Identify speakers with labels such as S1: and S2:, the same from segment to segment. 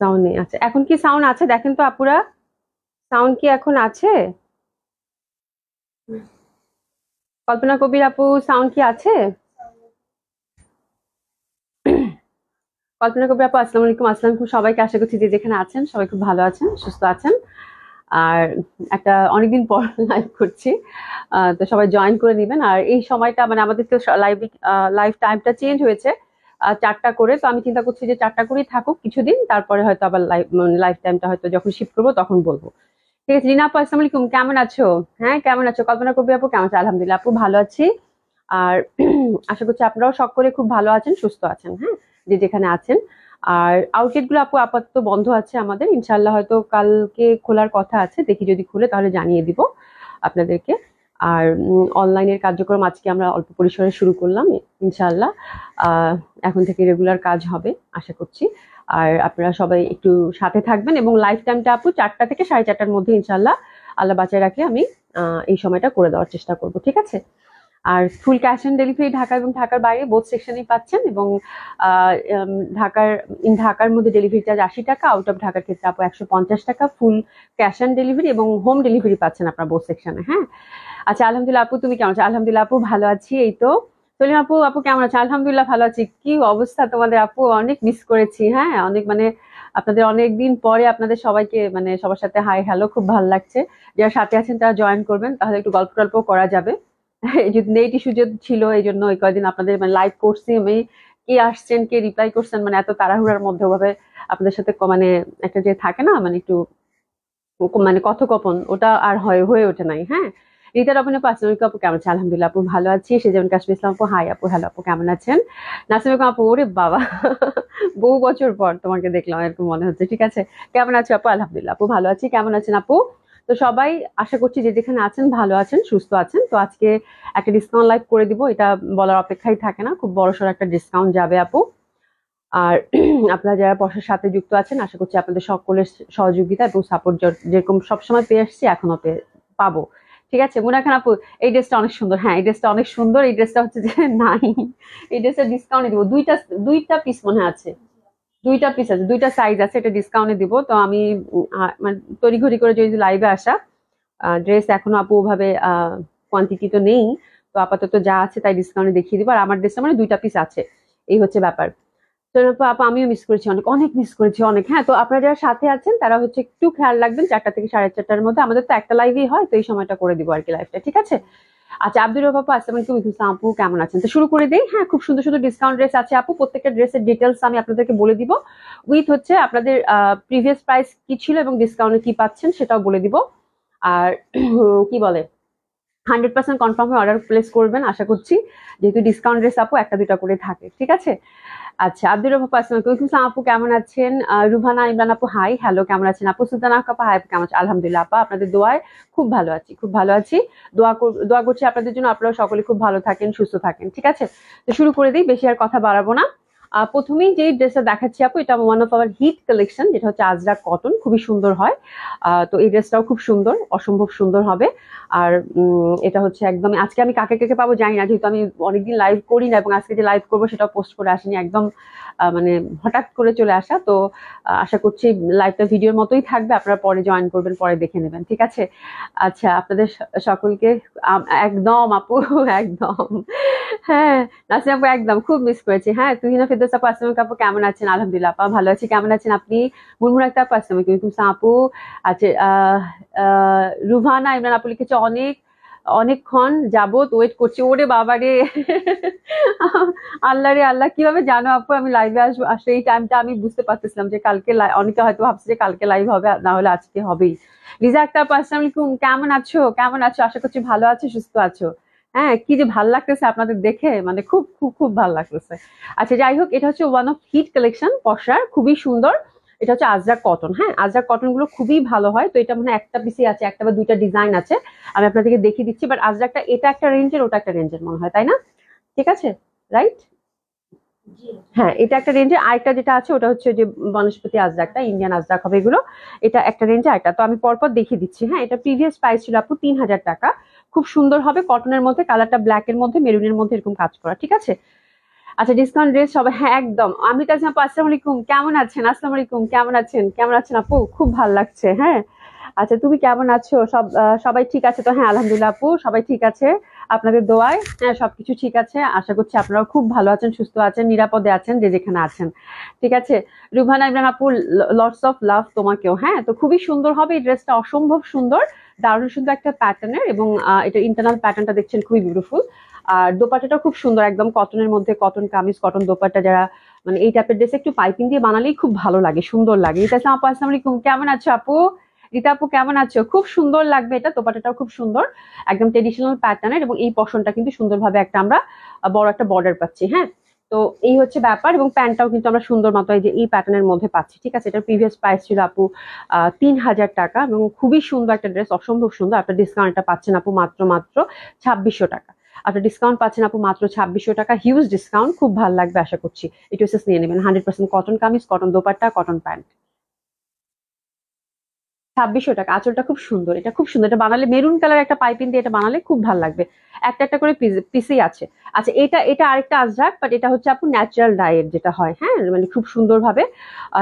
S1: Sound নেই, আচ্ছা এখন কি সাউন্ড আছে দেখেন তো আপুরা, সাউন্ড কি এখন আছে? কল্পনা কবির আপু সাউন্ড কি আছে? কল্পনা কবির আপু আসসালামু আলাইকুম। আসসালাম আলাইকুম সবাইকে, আশা করছি যে যেখানে আছেন সবাই খুব ভালো আছেন, সুস্থ আছেন। আর একটা অনেকদিন পর লাইভ করছি, তো সবাই জয়েন করে নেবেন। আর এই সময়টা মানে আমাদের তো লাইভ লাইভ টাইমটা চেঞ্জ হয়েছে 4টা করে, তো আমি চিন্তা করছি যে 4টা করেই থাকুক কিছুদিন, তারপরে হয়তো আবার লাইভ টাইমটা হয়তো যখন শিফট করবো তখন বলবো। ঠিক আছে রিনা আপু আসসালামু আলাইকুম, কেমন আছো? হ্যাঁ কেমন আছো? কল্পনা কবি আপু কেমন আছো? আলহামদুলিল্লাহ আপু ভালো আছি। আর আশা করছি আপনারাও সকলে খুব ভালো আছেন, সুস্থ আছেন, হ্যাঁ যে যেখানে আছেন। আর আউটলেট গুলো আপু আপাতত বন্ধ আছে আমাদের, ইনশাল্লাহ হয়তো কালকে খোলার কথা আছে, দেখি যদি খুলে তাহলে জানিয়ে দিব আপনাদেরকে। আর অনলাইনের কার্যক্রম আজকে আমরা অল্প পরিসরে শুরু করলাম ইনশাল্লাহ। এখন থেকে রেগুলার কাজ হবে আশা করছি। আর আপনারা সবাই একটু সাথে থাকবেন, এবং লাইফ টাইমটা আপু 4টা থেকে 4:30টার মধ্যে ইনশাল্লাহ আল্লাহ বাঁচায় রাখলে আমি এই সময়টা করে দেওয়ার চেষ্টা করব, ঠিক আছে? আর full cash on delivery Dhaka এবং ঢাকার বাইরে বোথ সেকশনেই পাচ্ছেন, এবং ঢাকার ঢাকার মধ্যে ডেলিভারি চার্জ 80 টাকা, আউট অফ ঢাকার ক্ষেত্রে আপু 150 টাকা ফুল ক্যাশ অন ডেলিভারি, এবং হোম ডেলিভারি পাচ্ছেন আপনার বোথ সেকশনে। হ্যাঁ আচ্ছা আলহামদুলিল্লাহ আপু, তুমি কেমন আছো? আলহামদুলিল্লাহ আপু ভালো আছি, এই তো। সলিম আপু, আপু কেমন আছে? আলহামদুলিল্লাহ ভালো আছি। কি অবস্থা তোমাদের আপু? অনেক মিস করেছি, হ্যাঁ অনেক, মানে আপনাদের অনেক দিন পরে আপনাদের সবাইকে মানে সবার সাথে হাই হ্যালো, খুব ভালো লাগছে। যারা সাথে আছেন তারা জয়েন করবেন, তাহলে একটু গল্প টল্প করা যাবে। এই যে নেট ইস্যু ছিল এই জন্য এই কয়দিন আপনাদের মানে লাইভ করছি আমি, কে আসছেন কে রিপ্লাই করছেন মানে এত তাড়াহুড়ার মধ্যে ওভাবে আপনাদের সাথে মানে একটা যে থাকে না মানে একটু মানে কথোপকথন, ওটা আর হয়ে ওঠে নাই। হ্যাঁ রিতা রবনে পাসমিক আপু কেমন আছে? আলহামদুলিল্লাহ আপু ভালো আছি। সে যেমন কাশ্মীর ইসলাম আপু হাই আপু, হ্যালো আপু কেমন আছেন? নাসিম আপু ওরে বাবা বহু বছর পর তোমাকে দেখলাম এরকম মনে হচ্ছে, ঠিক আছে। কেমন আছো আপু? আলহামদুলিল্লাহ আপু ভালো আছি। কেমন আছেন আপু? তো সবাই আশা করছি যে যেখানে আছেন ভালো আছেন, সুস্থ আছেন। তো আজকে একটা ডিসকাউন্ট লাইভ করে দিব, এটা বলার অপেক্ষাই থাকে না, খুব বড়সড় একটা ডিসকাউন্ট যাবে আপু। আর আপনারা যারা বর্ষার সাথে যুক্ত আছেন আশা করছি আপনাদের সকলের সহযোগিতা এবং সাপোর্ট যেরকম সবসময় পেয়ে আসছি এখনো পাবো, ঠিক আছে। মুনা খান আপু এই ড্রেসটা অনেক সুন্দর, হ্যাঁ এই ড্রেসটা অনেক সুন্দর, এই ড্রেসটা হচ্ছে যে নাই, এই ড্রেসটা ডিসকাউন্টে দিব। দুইটা দুইটা পিস মনে হয় আছে, দুইটা পিস আছে, দুইটা সাইজ আছে, এটা ডিসকাউন্টে দিব। তো আমি মানে তড়িঘড়ি করে যদি লাইভে আসা, ড্রেস এখনো আপু ওভাবে কোয়ান্টিটি তো নেই, তো আপাতত যা আছে তাই ডিসকাউন্টে দেখিয়ে দিব। আর আমার ড্রেসটা মানে দুইটা পিস আছে, এই হচ্ছে ব্যাপার। তো আপা আমিও মিস করেছি, অনেক অনেক মিস করেছি অনেক। হ্যাঁ তো আপনারা যারা সাথে আছেন তারা হচ্ছে একটু খেয়াল রাখবেন, 4টা থেকে 4:30টার মধ্যে আমাদের তো একটা লাইভই হয়, তো এই সময়টা করে দিব আর কি লাইভটা, ঠিক আছে। আচ্ছা আব্দুর রব আপু আসসালামু আলাইকুম, ইসলাম আপু কেমন আছেন? তো শুরু করে দেই। হ্যাঁ খুব সুন্দর সুন্দর ডিসকাউন্ট ড্রেস আছে আপু, প্রত্যেকটা ড্রেসের ডিটেলস আমি আপনাদেরকে বলে দিব, উইথ হচ্ছে আপনাদের প্রিভিয়াস প্রাইস কি ছিল এবং ডিসকাউন্টে কি পাচ্ছেন সেটাও বলে দিব। আর কি বলে 100% কনফার্ম হয়ে অর্ডার প্লেস করবেন আশা করছি, যেহেতু ডিসকাউন্ট ড্রেস আপু একটা দুটা করে থাকে, ঠিক আছে। আচ্ছা আব্দুর রহমান আসসালাম আপু কেমন আছেন? রুভানা ইমরান আপু হাই হ্যালো কেমন আছেন? আপু সুলতানা আপা হাই কেমন আছেন? আলহামদুলিল্লাহ আপা আপনাদের দোয়ায় খুব ভালো আছি, খুব ভালো আছি। দোয়া করছি আপনাদের জন্য, আপনারা সকলে খুব ভালো থাকেন, সুস্থ থাকেন, ঠিক আছে। তো শুরু করে দিই, বেশি আর কথা বাড়াবো না। প্রথমেই যে ড্রেসটা দেখাচ্ছি আপু, এটা one of our hit collection, যেটা হচ্ছে আজরাক কটন, খুবই সুন্দর হয়। তো এই ড্রেসটাও খুব সুন্দর, অসম্ভব সুন্দর হবে। আর এটা হচ্ছে একদম, আজকে আমি কাকে কাকে পাবো জানি না, যেহেতু আমি অনেকদিন লাইভ করি না, এবং আজকে যে লাইভ করবো সেটাও পোস্ট করে আসিনি, একদম মানে হঠাৎ করে চলে আসা। তো আশা করছি লাইভটা ভিডিওর মতোই থাকবে, আপনারা পরে জয়েন করবেন, পরে দেখে নেবেন, ঠিক আছে। আচ্ছা আপনাদের সকলকে একদম আপু একদম, হ্যাঁ নাসিম আপু একদম খুব মিস করেছি। হ্যাঁ তুহিনা ফেরদৌস আপু আসসালামু আলাইকুম আপু কেমন আছেন? আলহামদুলিল্লাহ আপা ভালো আছি, কেমন আছেন আপনি? মুনমুন একটা আপু আসসালামু আলাইকুম আপু। আচ্ছা রুভানা ইমরান আপু লিখেছে অনেক অনেকক্ষণ যাবত ওয়েট করছি, ওরে বাবা রে আল্লাহ রে আল্লাহ, কিভাবে জানো আপু আমি লাইভে আসবো? আসলে এই টাইমটা আমি বুঝতে পারতেছিলাম যে কালকে অনেকে হয়তো ভাবছে যে কালকে লাইভ হবে, না হলে আজকে হবেই। লিজা একটা আপু আসসালামু আলাইকুম, কেমন আছো? কেমন আছো? আশা করছি ভালো আছো, সুস্থ আছো। হ্যাঁ কি যে ভাল লাগতেছে আপনাদের দেখে, মানে খুব খুব খুব ভালো লাগতেছে। আচ্ছা যাই হোক, এটা হচ্ছে ওয়ান অফ হিট কালেকশন পশার, খুবই সুন্দর। এটা হচ্ছে আজরাক কটন, হ্যাঁ আজরাক কটন গুলো খুবই ভালো হয়। তো এটা মানে একটা পিসি আছে, একটা বা দুইটা ডিজাইন আছে, আমি আপনাদেরকে দেখিয়ে দিচ্ছি। বাট আজরাকটা এটা একটা রেঞ্জের, ওটা একটা রেঞ্জের মনে হয়, তাই না? ঠিক আছে, রাইট। হ্যাঁ এটা একটা রেঞ্জে, আরেকটা যেটা আছে ওটা হচ্ছে যে বনস্পতি আজরাকটা, ইন্ডিয়ান আজরাক হবে এগুলো। এটা একটা রেঞ্জে, আরেকটা তো আমি পরপর দেখিয়ে দিচ্ছি। হ্যাঁ এটা প্রিভিয়াস প্রাইস ছিল আপু 3000 টাকা, খুব সুন্দর হবে কটনের মধ্যে, কালারটা ব্ল্যাক এর মধ্যে মেরুনের মধ্যে এরকম কাজ করা, ঠিক আছে। আচ্ছা ডিসকাউন্ট ড্রেস সবাই, হ্যাঁ একদম। আমি তাজমা আপু আসসালামু আলাইকুম, কেমন আছেন? আসসালামু আলাইকুম, কেমন আছেন? কেমন আছেন আপু? খুব ভালো লাগছে, হ্যাঁ। আচ্ছা তুমি কেমন আছো? সবাই ঠিক আছে তো? হ্যাঁ আলহামদুলিল্লাহ আপু, সবাই ঠিক আছে আপনাদের দোয়ায়। হ্যাঁ সবকিছু ঠিক আছে, আশা করছি আপনারাও খুব ভালো আছেন, সুস্থ আছেন, নিরাপদে আছেন যে যেখানে আছেন। ঠিক আছে। রুহানা ইমরান আপু, লটস অফ লাভ তোমাকেও। হ্যাঁ তো খুবই সুন্দর হবে এই ড্রেসটা, অসম্ভব সুন্দর, দারুণ সুন্দর একটা প্যাটার্নের, এবং এটা ইন্টারনাল প্যাটার্নটা দেখছেন খুবই বিউটিফুল। আর দোপাট্টাটা খুব সুন্দর, একদম কটনের মধ্যে, কটন কামিজ, কটন দোপাট্টা। যারা মানে এই টাইপের ড্রেস একটু পাইপিং দিয়ে বানালেই খুব ভালো লাগে, সুন্দর লাগে। রিতা ইসলাম আপু আসসালামু আলাইকুম, কেমন আছো আপু? রিতা আপু কেমন আছো? খুব সুন্দর লাগবে এটা, দোপাট্টাটাও খুব সুন্দর, একদম ট্রেডিশনাল প্যাটার্নের, এবং এই পশনটা কিন্তু সুন্দরভাবে একটা আমরা বড় একটা বর্ডার পাচ্ছি। হ্যাঁ তো এই হচ্ছে ব্যাপার, এবং প্যান্টটাও কিন্তু আমরা সুন্দর মতো এই যে এই প্যাটার্নের মধ্যে পাচ্ছি। ঠিক আছে, এটার প্রিভিয়াস প্রাইস ছিল আপু 3000 টাকা, এবং খুবই সুন্দর একটা ড্রেস, অসম্ভব সুন্দর। আপনার ডিসকাউন্টটা পাচ্ছেন আপু মাত্র মাত্র 2600 টাকা। আপনার ডিসকাউন্ট পাচ্ছেন আপু মাত্র 2600 টাকা, হিউজ ডিসকাউন্ট, খুব ভালো লাগবে আশা করছি। এটা হচ্ছে নিয়ে নেবেন, 100% cotton kameez, cotton dupatta, cotton pant. 2600 টাকা, আঁচলটা খুব সুন্দর, এটা খুব সুন্দর, এটা বানালে মেরুন কালার একটা পাইপিং দিয়ে এটা বানালে খুব ভালো লাগবে। একটা একটা করে পিসেই আছে। আচ্ছা এটা এটা আরেকটা আজরাক, বাট এটা হচ্ছে আপু ন্যাচারাল ডাইয়ের যেটা হয়, হ্যাঁ মানে খুব সুন্দরভাবে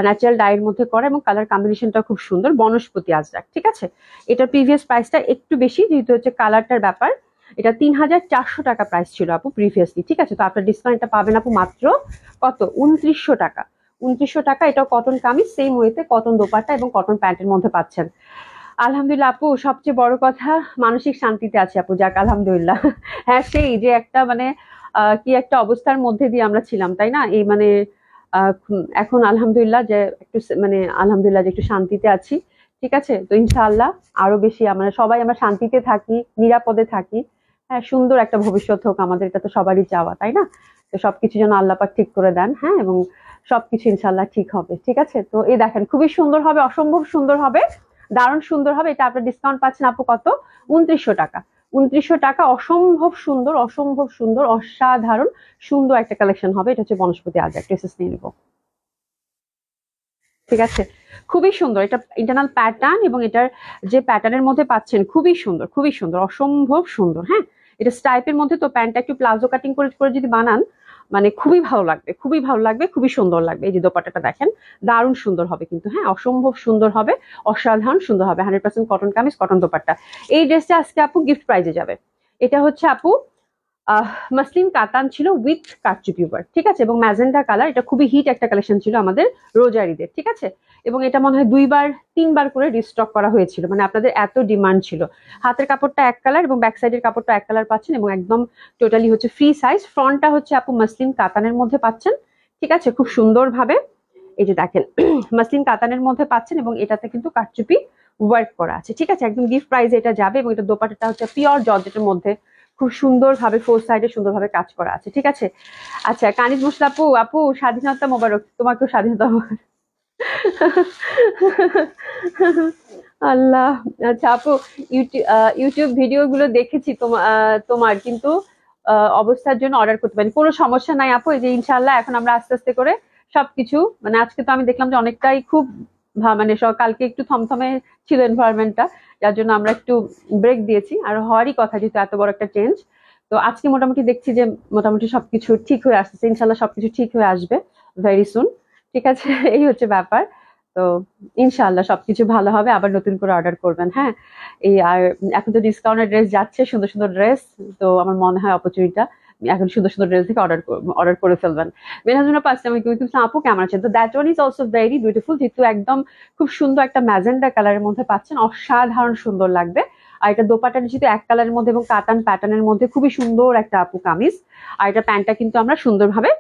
S1: ন্যাচারাল ডাইয়ের মধ্যে করা, এবং কালার কম্বিনেশনটা খুব সুন্দর, বনস্পতি আজরাক। ঠিক আছে, এটার প্রিভিয়াস প্রাইসটা একটু বেশি, যেহেতু হচ্ছে কালারটার ব্যাপার। এটা 3400 টাকা প্রাইস ছিল আপু প্রিভিয়াসলি। ঠিক আছে, তো আপনার ডিসকাউন্টটা পাবেন আপু মাত্র কত, 2900 টাকা। 2900 টাকা, এটাও কটন কামিজ, সেম ওয়েতে কটন দোপাট্টা এবং কটন প্যান্টের মধ্যে পাচ্ছেন। আলহামদুলিল্লাহ আপু, সবচেয়ে বড় কথা মানসিক শান্তিতে আছে আপু, যাক আলহামদুলিল্লাহ। হ্যাঁ সেই যে একটা মানে কি একটা অবস্থার মধ্যে দিয়ে আমরা ছিলাম, তাই না? এই মানে এখন আলহামদুলিল্লাহ যে একটু মানে আলহামদুলিল্লাহ যে একটু শান্তিতে আছি। ঠিক আছে, তো ইনশাআল্লাহ আরো বেশি আমরা সবাই আমরা শান্তিতে থাকি, নিরাপদে থাকি। হ্যাঁ সুন্দর একটা ভবিষ্যৎ হোক আমাদের, এটা তো সবারই চাওয়া, তাই না? তো সবকিছু যেন আল্লাহ পাক ঠিক করে দেন, হ্যাঁ, এবং সবকিছু ইনশাআল্লাহ ঠিক হবে। ঠিক আছে, তো এই দেখেন খুবই সুন্দর হবে, অসম্ভব সুন্দর হবে, দারুণ সুন্দর হবে। এটা আপনার ডিসকাউন্ট পাচ্ছেন আপু কত, 2900 টাকা। 2900 টাকা, অসম্ভব সুন্দর, অসম্ভব সুন্দর, অসাধারণ সুন্দর একটা কালেকশন হবে। এটা হচ্ছে বনস্পতি আজরাক, ড্রেসেস নিয়ে নেবো। ঠিক আছে, খুবই সুন্দর, এটা ইন্টারনাল প্যাটার্ন, এবং এটার যে প্যাটার্নের মধ্যে পাচ্ছেন খুবই সুন্দর, খুবই সুন্দর, অসম্ভব সুন্দর। হ্যাঁ এটা স্টাইপের মধ্যে, তো প্যান্টটা একটু প্লাজো কাটিং করে করে যদি বানান, মানে খুবই ভালো লাগবে, খুবই ভালো লাগবে, খুবই সুন্দর লাগবে। এই যে দোপাট্টাটা দেখেন, দারুণ সুন্দর হবে কিন্তু, হ্যাঁ অসম্ভব সুন্দর হবে, অসাধারণ সুন্দর হবে। 100% কটন কামিজ, কটন দোপাট্টা। এই ড্রেসটা আজকে আপু গিফট প্রাইজে যাবে। এটা হচ্ছে আপু মাসলিন কাতান ছিল উইথ কারচুপি ওয়ার্ক। ঠিক আছে, এবং ম্যাজেন্ডা কালার, এটা খুবই হিট একটা কালেকশন ছিল আমাদের রোজারিদের। ঠিক আছে, এবং এটা মনে হয় 2-3 বার করে রিস্টক করা হয়েছিল, মানে আপনাদের এত ডিমান্ড ছিল। হাতের কাপড়টা এক কালার এবং ব্যাক সাইডের কাপড়টা এক কালার পাচ্ছেন, এবং একদম টোটালি হচ্ছে ফ্রি সাইজ। ফ্রন্টটা হচ্ছে আপু মাসলিন কাতানের মধ্যে পাচ্ছেন। ঠিক আছে, খুব সুন্দর ভাবে এই যে দেখেন মাসলিন কাতানের মধ্যে পাচ্ছেন, এবং এটাতে কিন্তু কারচুপি ওয়ার্ক করা আছে। ঠিক আছে, একদম গিফট প্রাইজে এটা যাবে, এবং এটা দোপাট্টাটা হচ্ছে পিওর জর্জেটের মধ্যে, খুব সুন্দর ভাবে ফোর সাইডে সুন্দরভাবে কাজ করা আছে। ঠিক আছে। আচ্ছা কানিজ মুসলা আপু, আপু স্বাধীনতা মোবারক, তোমাকেও স্বাধীনতা মোবারক। আল্লাহ। আচ্ছা আপু, ইউটিউব ভিডিও গুলো দেখেছি তোমার, কিন্তু অবস্থার জন্য অর্ডার করতে পারি, কোনো সমস্যা নাই আপু। এই যে ইনশাল্লাহ এখন আমরা আস্তে আস্তে করে সবকিছু, মানে আজকে তো আমি দেখলাম যে অনেকটাই খুব মানে কালকে একটু থমথমে ছিল এনভায়রনমেন্টটা, যার জন্য আমরা একটু ব্রেক দিয়েছি, আর হওয়ারই কথা যেহেতু এত বড় একটা চেঞ্জ। তো আজকে মোটামুটি দেখছি যে মোটামুটি সবকিছু ঠিক হয়ে আসতেছে, ইনশাল্লাহ সবকিছু ঠিক হয়ে আসবে ভেরি সুন। ঠিক আছে, এই হচ্ছে ব্যাপার। তো ইনশাআল্লাহ সবকিছু ভালো হবে, আবার নতুন করে অর্ডার করবেন। হ্যাঁ এই আর এখন তো ডিসকাউন্টের ড্রেস যাচ্ছে, সুন্দর সুন্দর ড্রেস, তো আমার মনে হয় অপরচুনিটিটা এখন সুন্দর সুন্দর ড্রেস থেকে অর্ডার করে ফেলবেন। মেনহাজুনা পাঁচটা আমি কিন্তু আপু কেমন আছেন? তো that one is also very beautiful, যেহেতু একদম খুব সুন্দর একটা ম্যাজেন্ডা কালারের মধ্যে পাচ্ছেন, অসাধারণ সুন্দর লাগবে। আর এটা দোপাট্টাটা যেহেতু এক কালারের মধ্যে এবং কাতান প্যাটার্নের মধ্যে, খুবই সুন্দর একটা আপু কামিজ। আর এটা প্যান্টটা কিন্তু আমরা সুন্দরভাবে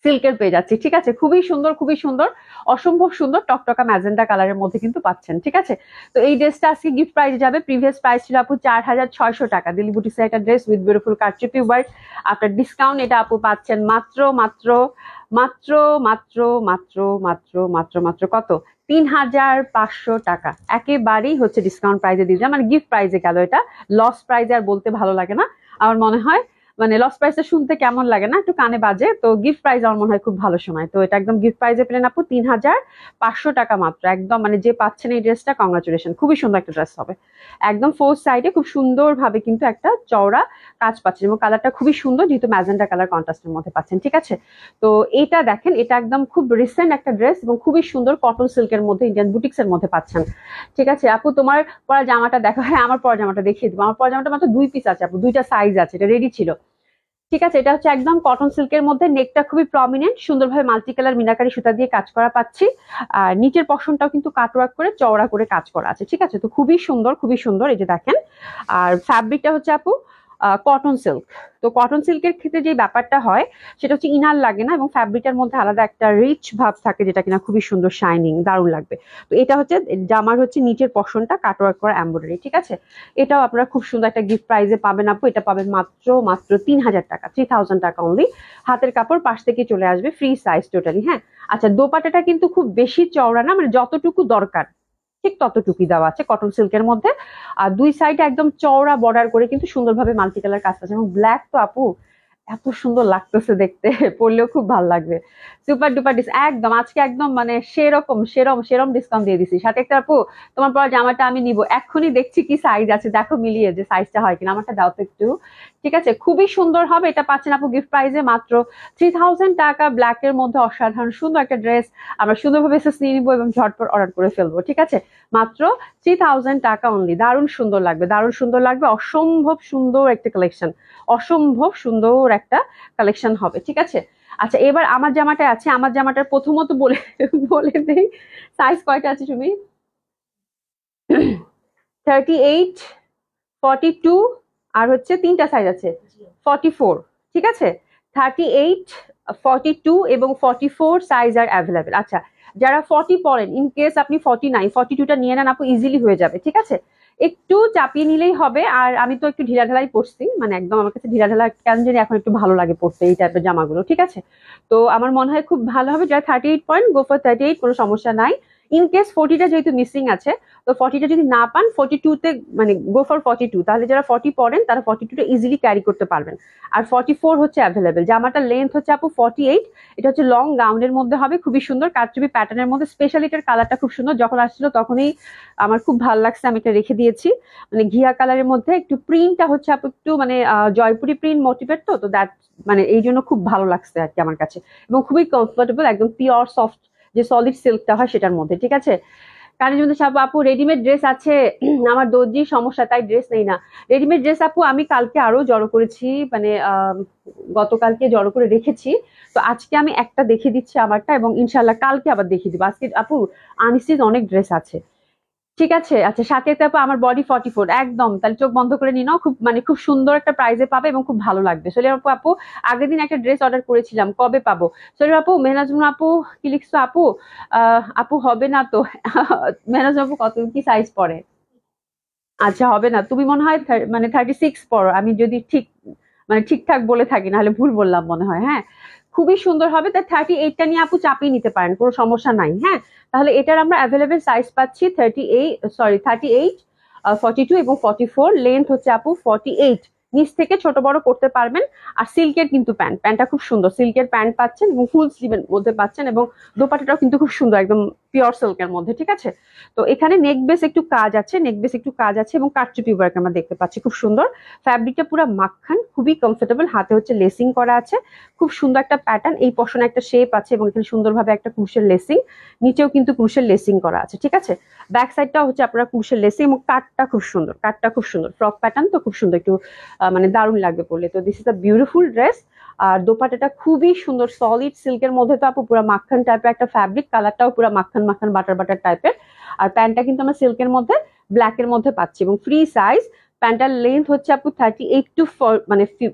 S1: সিল্কের পেয়ে যাচ্ছি। ঠিক আছে, খুবই সুন্দর, খুবই সুন্দর, অসম্ভব সুন্দর, টকটকা ম্যাজেন্ডা কালারের মধ্যে কিন্তু পাচ্ছেন। ঠিক আছে, তো এই ড্রেসটা আজকে গিফট প্রাইজে যাবে। প্রিভিয়াস প্রাইস ছিল আপু 4600 টাকা, দিল্লি বুটিক্সের একটা ড্রেস উইথ বিউটিফুল কারচুপি ওয়ার্ক। আপনার ডিসকাউন্ট এটা আপু পাচ্ছেন মাত্র মাত্র মাত্র মাত্র মাত্র মাত্র মাত্র মাত্র কত, 3500 টাকা। একেবারেই হচ্ছে ডিসকাউন্ট প্রাইজে দিয়ে দিলাম, মানে গিফট প্রাইজে গেল, এটা লস প্রাইজে আর বলতে ভালো লাগে না আমার মনে হয়। মানে লস প্রাইসটা শুনতে কেমন লাগে না, একটু কানে বাজে, তো গিফট প্রাইস আমার মনে হয় খুব ভালো সময়, তো এটা একদম গিফট প্রাইসে পেলেন আপু 3500 টাকা মাত্র, একদম মানে যে পাচ্ছেন এই ড্রেসটা কংগ্রাচুলেশন, খুবই সুন্দর একটা ড্রেস হবে, একদম ফোর সাইডে খুব সুন্দর ভাবে কিন্তু একটা চওড়া কাজ পাচ্ছেন এবং কালারটা খুবই সুন্দর, যেহেতু ম্যাজেন্টা কালার কন্ট্রাস্টের মধ্যে পাচ্ছেন, ঠিক আছে। তো এটা দেখেন, এটা একদম খুব রিসেন্ট একটা ড্রেস এবং খুবই সুন্দর কটন সিল্কের মধ্যে ইন্ডিয়ান বুটিক্স এর মধ্যে পাচ্ছেন, ঠিক আছে আপু। তোমার পরা জামাটা দেখো, হ্যাঁ আমার পরা জামাটা দেখিয়ে দিবো, আমার পরা জামাটা মাত্র 2 পিস আছে আপু, 2টা সাইজ আছে, এটা রেডি ছিল, ঠিক আছে। এটা হচ্ছে একদম কটন সিল্কের মধ্যে, নেকটা খুবই প্রমিনেন্ট, সুন্দরভাবে মাল্টি কালার মিনাকারি সুতা দিয়ে কাজ করা পাচ্ছি, আর নিচের পশনটাও কিন্তু কাটওয়ার্ক করে চওড়া করে কাজ করা আছে, ঠিক আছে। তো খুবই সুন্দর, খুবই সুন্দর, এই যে দেখেন। আর ফ্যাব্রিকটা হচ্ছে আপু কটন সিল্ক। তো কটন সিল্কের ক্ষেত্রে যে ব্যাপারটা হয় সেটা হচ্ছে ইনার লাগে না এবং ফ্যাব্রিকের মধ্যে আলাদা একটা রিচ ভাব থাকে, যেটা কিনা খুবই সুন্দর, শাইনিং, দারুণ লাগবে। তো এটা হচ্ছে জামার হচ্ছে নিচের পশনটা কাটওয়ার্ক করা এমব্রয়ডারি, ঠিক আছে। এটাও আপনারা খুব সুন্দর একটা গিফট প্রাইজে পাবেন আপু, এটা পাবেন মাত্র মাত্র 3000 টাকা, 3000 টাকা অনলি। হাতের কাপড় পাশ থেকে চলে আসবে, ফ্রি সাইজ টোটালি, হ্যাঁ। আচ্ছা, দোপাটাটা কিন্তু খুব বেশি চওড়া না, মানে যতটুকু দরকার ঠিক ততটুকুই দেওয়া আছে কটন সিল্কের মধ্যে, আর দুই সাইডে একদম চওড়া বর্ডার করে কিন্তু সুন্দরভাবে মাল্টি কালার কাজ আছে, এবং ব্ল্যাক তো আপু এত সুন্দর লাগতেছে দেখতে, পরলেও খুব ভালো লাগবে। সুপার ডুপার একদম আজকে একদম মানে সেরকম সেরম সেরম ডিসকাউন্ট দিয়ে দিছি, সাথে একটা আপু তোমার পর জামাটা আমি নিব, এক্ষুনি দেখছি কি সাইজ আছে, দেখো মিলিয়ে যে সাইজটা হয় কিনা, আমারটা দাও তো একটু, ঠিক আছে। খুবই সুন্দর হবে, এটা পাচ্ছেন আপু গিফট প্রাইজে মাত্র 3000 টাকা, ব্ল্যাক এর মধ্যে অসাধারণ সুন্দর একটা ড্রেস, আমরা সুন্দরভাবে এসেস নিয়ে নিবো এবং ঝটপট অর্ডার করে ফেলবো, ঠিক আছে। মাত্র 3000 টাকা অনলি, দারুণ সুন্দর লাগবে, দারুণ সুন্দর লাগবে, অসম্ভব সুন্দর একটা কালেকশন, অসম্ভব সুন্দর একটা কালেকশন হবে, ঠিক আছে। আচ্ছা, এবার আমার জামাটা আছে, আমার জামাটার প্রথমত বলে বলে দেই সাইজ কয়টা আছে তুমি, 38, 42, আর হচ্ছে তিনটা সাইজ আছে, 44, ঠিক আছে। 38, 42 এবং 44 সাইজ আর অ্যাভেলেবেল। আচ্ছা, যারা 40 পড়েন, ইন কেস আপনি 49, 42টা নিয়ে নেন আপু, ইজিলি হয়ে যাবে, ঠিক আছে। একটু চাপিয়ে নিলেই হবে, আর আমি তো একটু ঢিলা ঢালাই পরছি, মানে একদম আমার কাছে ঢিলা ঢালা কেন জানি এখন একটু ভালো লাগে পরতে এই টাইপের জামাগুলো, ঠিক আছে। তো আমার মনে হয় খুব ভালো হবে, যারা 38 পয়েন্ট গো ফর 38, কোনো সমস্যা নাই। ইন কেস 40টা যেহেতু মিসিং আছে, তো 40টা যদি না পান 42তে মানে গো ফর 42, তাহলে যারা 40 পড়েন তারা 42টা ইজিলি ক্যারি করতে পারবেন। আর 44 হচ্ছে অ্যাভেলেবেল। জামাটার লেন্থ হচ্ছে আপু 48, এটা হচ্ছে লং গাউনের মধ্যে হবে, খুবই সুন্দর কারচুপি প্যাটার্নের মধ্যে, স্পেশালি এটার কালারটা খুব সুন্দর, যখন আসছিল তখনই আমার খুব ভালো লাগছে, আমি এটা রেখে দিয়েছি, মানে ঘিয়া কালারের মধ্যে একটু প্রিন্টটা হচ্ছে আপু একটু মানে জয়পুরি প্রিন্ট মোটিভেট, তো দ্যাট মানে এই জন্য খুব ভালো লাগছে আর কি আমার কাছে, এবং খুবই কমফোর্টেবল, একদম পিওর সফট যে সলিড সিল্কটা হয় সেটার মধ্যে, ঠিক আছে। কারণের মধ্যে সব আপু রেডিমেড ড্রেস আছে, আমার দর্জির সমস্যা, তাই ড্রেস নেই না। রেডিমেড ড্রেস আপু আমি কালকে আরো জড়ো করেছি, মানে গতকালকে জড়ো করে রেখেছি, তো আজকে আমি একটা দেখিয়ে দিচ্ছি আমারটা, এবং ইনশাল্লাহ কালকে আবার দেখিয়ে দিব। আজকে আপু আনস্টিচ অনেক ড্রেস আছে, ঠিক আছে। আচ্ছা, সাথে আপু আমার বডি 44, একদম তাহলে চোখ বন্ধ করে নিয়ে নাও, খুব মানে খুব সুন্দর একটা প্রাইজে পাবে এবং খুব ভালো লাগবে। সোহেল আপু, আপু আগের দিন একটা ড্রেস অর্ডার করেছিলাম, কবে পাবো? সোহেল আপু, মেহনাজুন আপু কি লিখছো আপু? আপু হবে না তো মেহনাজুন আপু কত কি সাইজ পরে? আচ্ছা, হবে না, তুমি মনে হয় মানে 36 পড়ো, আমি যদি ঠিক মানে ঠিকঠাক বলে থাকি, নাহলে ভুল বললাম মনে হয়, হ্যাঁ। খুবই সুন্দর হবে, তাই 38টা নিয়ে আপু চাপিয়ে নিতে পারেন, কোনো সমস্যা নাই, হ্যাঁ। তাহলে এটার আমরা অ্যাভেলেবেল সাইজ পাচ্ছি 38, 42 এবং 44, লেন্থ হচ্ছে আপু 48, নিচ থেকে ছোট বড় করতে পারবেন। আর সিল্কের কিন্তু প্যান্টটা খুব সুন্দর, সিল্কের প্যান্ট পাচ্ছেন এবং ফুল স্লিভের মধ্যে পাচ্ছেন, এবং দোপাট্টাটাও কিন্তু খুব সুন্দর, একদম পিওর সিল্কের মধ্যে, ঠিক আছে। তো এখানে নেক বেস একটু কাজ আছে, নেক বেস একটু কাজ আছে এবং কারচুপি ওয়ার্ক আমরা দেখতে পাচ্ছি, খুব সুন্দর। ফ্যাব্রিকটা পুরো মাখন, খুবই কমফোর্টেবল, হাতে হচ্ছে লেসিং করা আছে, খুব সুন্দর একটা প্যাটার্ন, এই পশনে একটা শেপ আছে এবং এখানে সুন্দরভাবে একটা ক্রুশের লেসিং, নিচেও কিন্তু ক্রুশের লেসিং করা আছে, ঠিক আছে। ব্যাক সাইডটাও হচ্ছে আপনারা ক্রুশের লেসিং, এবং কাটটা খুব সুন্দর, কাটটা খুব সুন্দর, ফ্রক প্যাটার্ন তো খুব সুন্দর, একটু মানে দারুণ লাগবে পরলে। তো this is a beautiful dress. আর দোপাট্টাটা খুবই সুন্দর, সলিড সিল্কের মধ্যে, তো আপু পুরো মাখন টাইপের একটা ফ্যাব্রিক, কালারটাও পুরো মাখন মাখন বাটার বাটার টাইপের। আর প্যান্টটা কিন্তু আমরা সিল্কের মধ্যে ব্ল্যাকের মধ্যে পাচ্ছি এবং ফ্রি সাইজ। প্যান্টার লেন্থ হচ্ছে আপু 38 টু মানে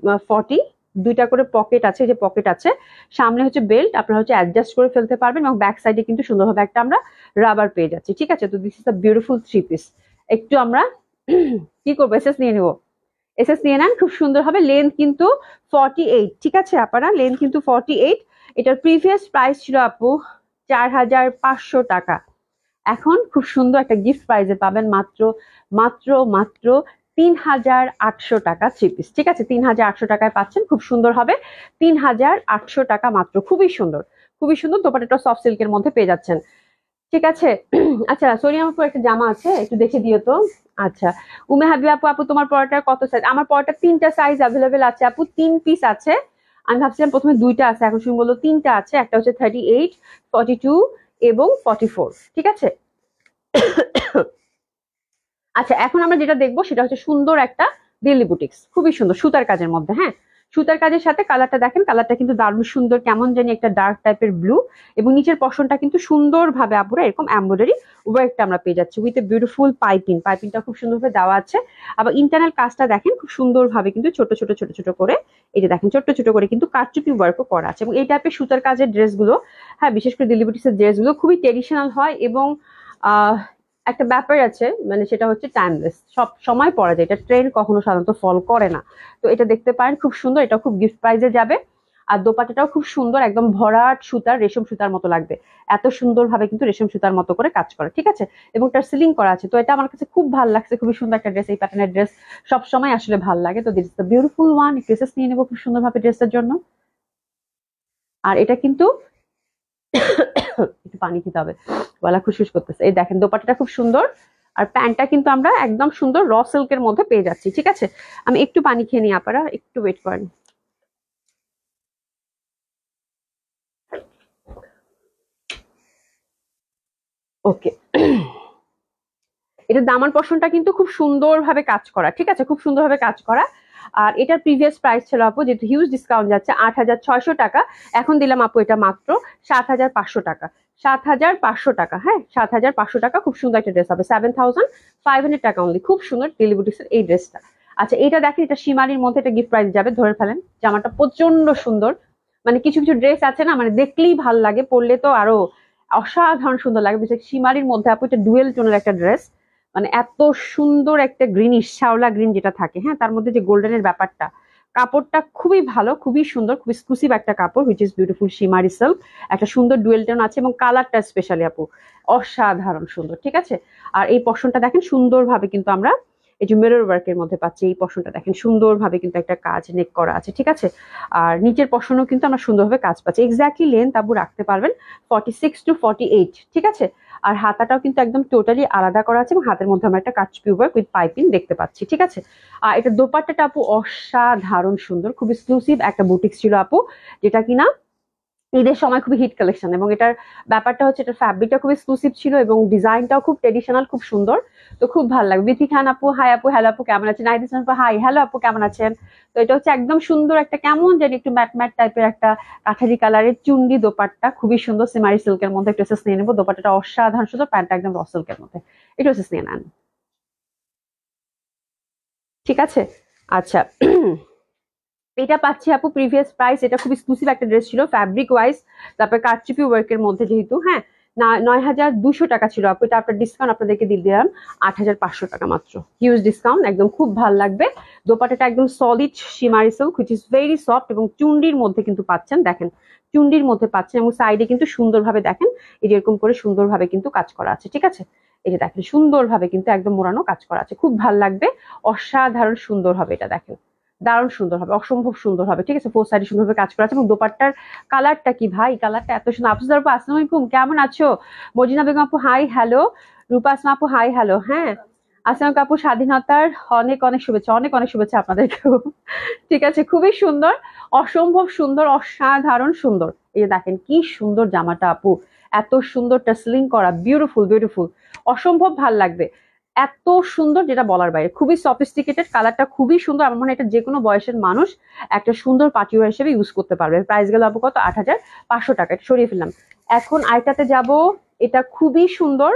S1: 40, দুইটা করে পকেট আছে, যে পকেট আছে, সামনে হচ্ছে বেল্ট, আপনারা হচ্ছে অ্যাডজাস্ট করে ফেলতে পারবেন, এবং ব্যাক সাইডে কিন্তু সুন্দরভাবে একটা আমরা রাবার পেয়ে যাচ্ছি, ঠিক আছে। তো this is a beautiful 3 piece. একটু আমরা কি করবো, এসএস নিয়ে নেবো, এসএস নিয়ে নেন, খুব সুন্দর হবে। লেন্থ কিন্তু 48, ঠিক আছে আপনারা, লেন্থ কিন্তু 48। এটার প্রিভিয়াস প্রাইস ছিল আপু 4500 টাকা, এখন খুব সুন্দর একটা গিফট প্রাইজে পাবেন মাত্র মাত্র মাত্র ৩,৮০০ টাকা 3 পিস, ঠিক আছে? ৩,৮০০ টাকায় পাচ্ছেন, খুব সুন্দর হবে। ৩,৮০০ টাকা মাত্র, খুবই সুন্দর, খুবই সুন্দর। দোপাট্টাটা সফট সিল্কের মধ্যে পেয়ে যাচ্ছেন, ঠিক আছে? আচ্ছা সোনিয়া আপু একটা জামা আছে, একটু দেখে দিও তো। আচ্ছা উমে হাবিবা আপু, আপু তোমার পরাটার কত সাইজ? আমার পরাটা 3টা সাইজ অ্যাভেলেবেল আছে আপু, 3 পিস আছে। আমি ভাবছিলাম প্রথমে 2টা আছে, এখন শুনি বললো 3টা আছে। একটা হচ্ছে 38, 42 এবং 44, ঠিক আছে? আচ্ছা এখন আমরা যেটা দেখবো সেটা হচ্ছে সুন্দর একটা দিল্লি বুটিক্স, খুবই সুন্দর সুতার কাজের মধ্যে। হ্যাঁ, সুতার কাজের সাথে কালারটা দেখেন, কালারটা কিন্তু দারুণ সুন্দর, কেমন জানি একটা ডার্ক টাইপের ব্লু। এবং নিচের পশনটা কিন্তু সুন্দর ভাবে আপুরা এরকম এমব্রয়ডারি ওয়ার্কটা আমরা পেয়ে যাচ্ছি উইথ এ বিউটিফুল পাইপিং। পাইপিংটা খুব সুন্দরভাবে দেওয়া আছে। আবার ইন্টারনাল কাজটা দেখেন খুব সুন্দরভাবে কিন্তু ছোট ছোট ছোট ছোট করে, এই যে দেখেন ছোট ছোট করে কিন্তু কারচুপি ওয়ার্কও করা আছে। এবং এই টাইপের সুতার কাজের ড্রেসগুলো, হ্যাঁ বিশেষ করে দিল্লি বুটিক্সের ড্রেসগুলো খুবই ট্রেডিশনাল হয় এবং আহ একটা ব্যাপার আছে, মানে সেটা হচ্ছে টাইমলেস, সব সময় পরা যায়, এটা ট্রেন্ড কখনো সাধারণত ফল করে না। তো এটা দেখতে পারেন, খুব সুন্দর, এটা খুব গিফট প্রাইজে যাবে। আর দোপাট্টাটাও খুব সুন্দর, একদম ভরাট সুতার, রেশম সুতার মতো লাগবে, এত সুন্দর ভাবে কিন্তু রেশম সুতার মতো করে কাজ করা, ঠিক আছে? এবং তার সিলিং করা আছে। তো এটা আমার কাছে খুব ভালো লাগছে, খুবই সুন্দর একটা ড্রেস। এই প্যাটার্নের ড্রেস সব সময় আসলে ভালো লাগে। তো this is the beautiful one, dresses নিয়ে নেবো খুব সুন্দর ভাবে ড্রেসের জন্য। আর এটা কিন্তু একটু পানি খেতে হবে, গলা খুশখুশ করতেছে। এই দেখেন দোপাট্টাটা খুব সুন্দর, আর প্যান্টটা কিন্তু আমরা একদম সুন্দর র সিল্কের মধ্যে পেয়ে যাচ্ছি, ঠিক আছে? আমি একটু পানি খেয়ে নিই, আপনারা একটু ওয়েট করেন। ওকে, এটা দামান পশনটা কিন্তু খুব সুন্দরভাবে কাজ করা, ঠিক আছে? খুব সুন্দরভাবে কাজ করা। আর এটার প্রিভিয়াস প্রাইস ছিল আপু, যেহেতু হিউজ ডিসকাউন্ট যাচ্ছে, ৮,৬০০ টাকা। এখন দিলাম আপু এটা মাত্র ৭,৫০০ টাকা। ৭,৫০০ টাকা, হ্যাঁ ৭,৫০০ টাকা। খুব সুন্দর একটা ড্রেস হবে, 7,500 টাকা অনলি। খুব সুন্দর দিল্লি বুটিক্সের এই ড্রেসটা। আচ্ছা এটা দেখেন, এটা সীমারির মধ্যে, এটা গিফট প্রাইস যাবে, ধরে ফেলেন। জামাটা প্রচন্ড সুন্দর, মানে কিছু কিছু ড্রেস আছে না, মানে দেখলেই ভাল লাগে, পরলে তো আরো অসাধারণ সুন্দর লাগে। বিশেষ সীমারির মধ্যে আপু, এটা ডুয়েল টোনের একটা ড্রেস, মানে এত সুন্দর একটা গ্রিনিশ শ্যাওলা গ্রিন যেটা থাকে, হ্যাঁ তার মধ্যে যে গোল্ডেনের ব্যাপারটা, কাপড়টা খুবই ভালো, খুবই সুন্দর, খুব এক্সক্লুসিভ একটা কাপড়, হুইচ ইজ বিউটিফুল শিমারি সিল্ক। একটা সুন্দর ডুয়েল টোন আছে এবং কালারটা স্পেশালি আপু অসাধারণ সুন্দর, ঠিক আছে? আর এই পশনটা দেখেন সুন্দরভাবে কিন্তু আমরা এই যে মিরর ওয়ার্কের মধ্যে পাচ্ছি। এই পশনটা দেখেন সুন্দরভাবে কিন্তু একটা কাজ নেক করা আছে, ঠিক আছে? আর নিচের পশনও কিন্তু আমরা সুন্দরভাবে কাজ পাচ্ছি। এক্স্যাক্টলি লেন্থ আপু রাখতে পারবেন 46 to 48, ঠিক আছে? আর হাতাটাও কিন্তু একদম টোটালি আলাদা করা আছে এবং হাতের মধ্যে আমরা একটা কারচুপি ওয়ার্ক উইথ পাইপিং দেখতে পাচ্ছি, ঠিক আছে? আর এটা দোপাট্টাটা আপু অসাধারণ সুন্দর, খুব এক্সক্লুসিভ একটা বুটিক্স ছিল আপু, যেটা কিনা ঈদের সময় খুবই হিট কালেকশন। এবং এটার ব্যাপারটা হচ্ছে, এটার ফ্যাব্রিকটা খুব এক্সক্লুসিভ ছিল এবং ডিজাইনটাও খুব ট্রেডিশনাল, খুব সুন্দর। তো খুব ভালো লাগবে। বিথি খান আপু হাই আপু, হ্যালো আপু কেমন আছেন? নাইদিস আপু হাই, হ্যালো আপু কেমন আছেন? তো এটা হচ্ছে একদম সুন্দর একটা কেমন জানি একটু ম্যাট ম্যাট টাইপের একটা কাঠারি কালারের চুন্ডি দোপাট্টা, খুবই সুন্দর সিমারি সিল্কের মধ্যে একটা ড্রেস নিয়ে নেবো। দোপাট্টাটা অসাধারণ সুন্দর, প্যান্টটা একদম র সিল্কের মধ্যে, এটা হচ্ছে নিয়ে নেন, ঠিক আছে? আচ্ছা এটা পাচ্ছি আপু প্রিভিয়াস প্রাইস, এটা খুব এক্সক্লুসিভ একটা ড্রেস ছিল ফ্যাব্রিক ওয়াইজ, তারপর কারচুপি ওয়ার্কের মধ্যে, যেহেতু হ্যাঁ না ৯,২০০ টাকা ছিল আপু। এটা আপনার ডিসকাউন্ট আপনাদেরকে দিয়ে দিলাম ৮,৫০০ টাকা মাত্র, হিউজ ডিসকাউন্ট, একদম খুব ভাল লাগবে। দোপাট্টাটা একদম solid শিমারি silk which is very soft এবং চুন্ডির মধ্যে কিন্তু পাচ্ছেন, দেখেন চুন্ডির মধ্যে পাচ্ছেন। এবং সাইডে কিন্তু সুন্দরভাবে দেখেন এই যে এরকম করে সুন্দরভাবে কিন্তু কাজ করা আছে, ঠিক আছে? এই যে দেখেন সুন্দরভাবে কিন্তু একদম মোড়ানো কাজ করা আছে, খুব ভাল লাগবে, অসাধারণ সুন্দর হবে। এটা দেখেন দারুণ সুন্দর হবে, অসম্ভব সুন্দর হবে, ঠিক আছে? ফোর সাইডে সুন্দরভাবে কাজ করা আছে। এবং দোপাট্টার কালারটা কি ভাই, কালারটা এত সুন্দর। আফসার আপু আসসালামু আলাইকুম, কেমন আছো? মর্জিনা বেগম আপু হাই হ্যালো, রূপা আসমা আপু হাই হ্যালো, হ্যাঁ আসসালাম আপু, স্বাধীনতার অনেক অনেক শুভেচ্ছা, অনেক অনেক শুভেচ্ছা আপনাদেরকেও, ঠিক আছে? খুবই সুন্দর, অসম্ভব সুন্দর, অসাধারণ সুন্দর। এই যে দেখেন কি সুন্দর জামাটা আপু, এত সুন্দর টাসলিং করা, বিউটিফুল বিউটিফুল, অসম্ভব ভাল লাগবে, এত সুন্দর যেটা বলার বাইরে, খুবই সফিস্টিকেটেড, কালারটা খুবই সুন্দর। আমার মনে হয় এটা যে কোনো বয়সের মানুষ একটা সুন্দর পার্টি ওয়্যার হিসেবে ইউজ করতে পারবে। প্রাইস গেল আপু কত? ৮,৫০০ টাকা। এটা সরিয়ে ফেললাম। এখন আইটাতে যাব, এটা খুবই সুন্দর,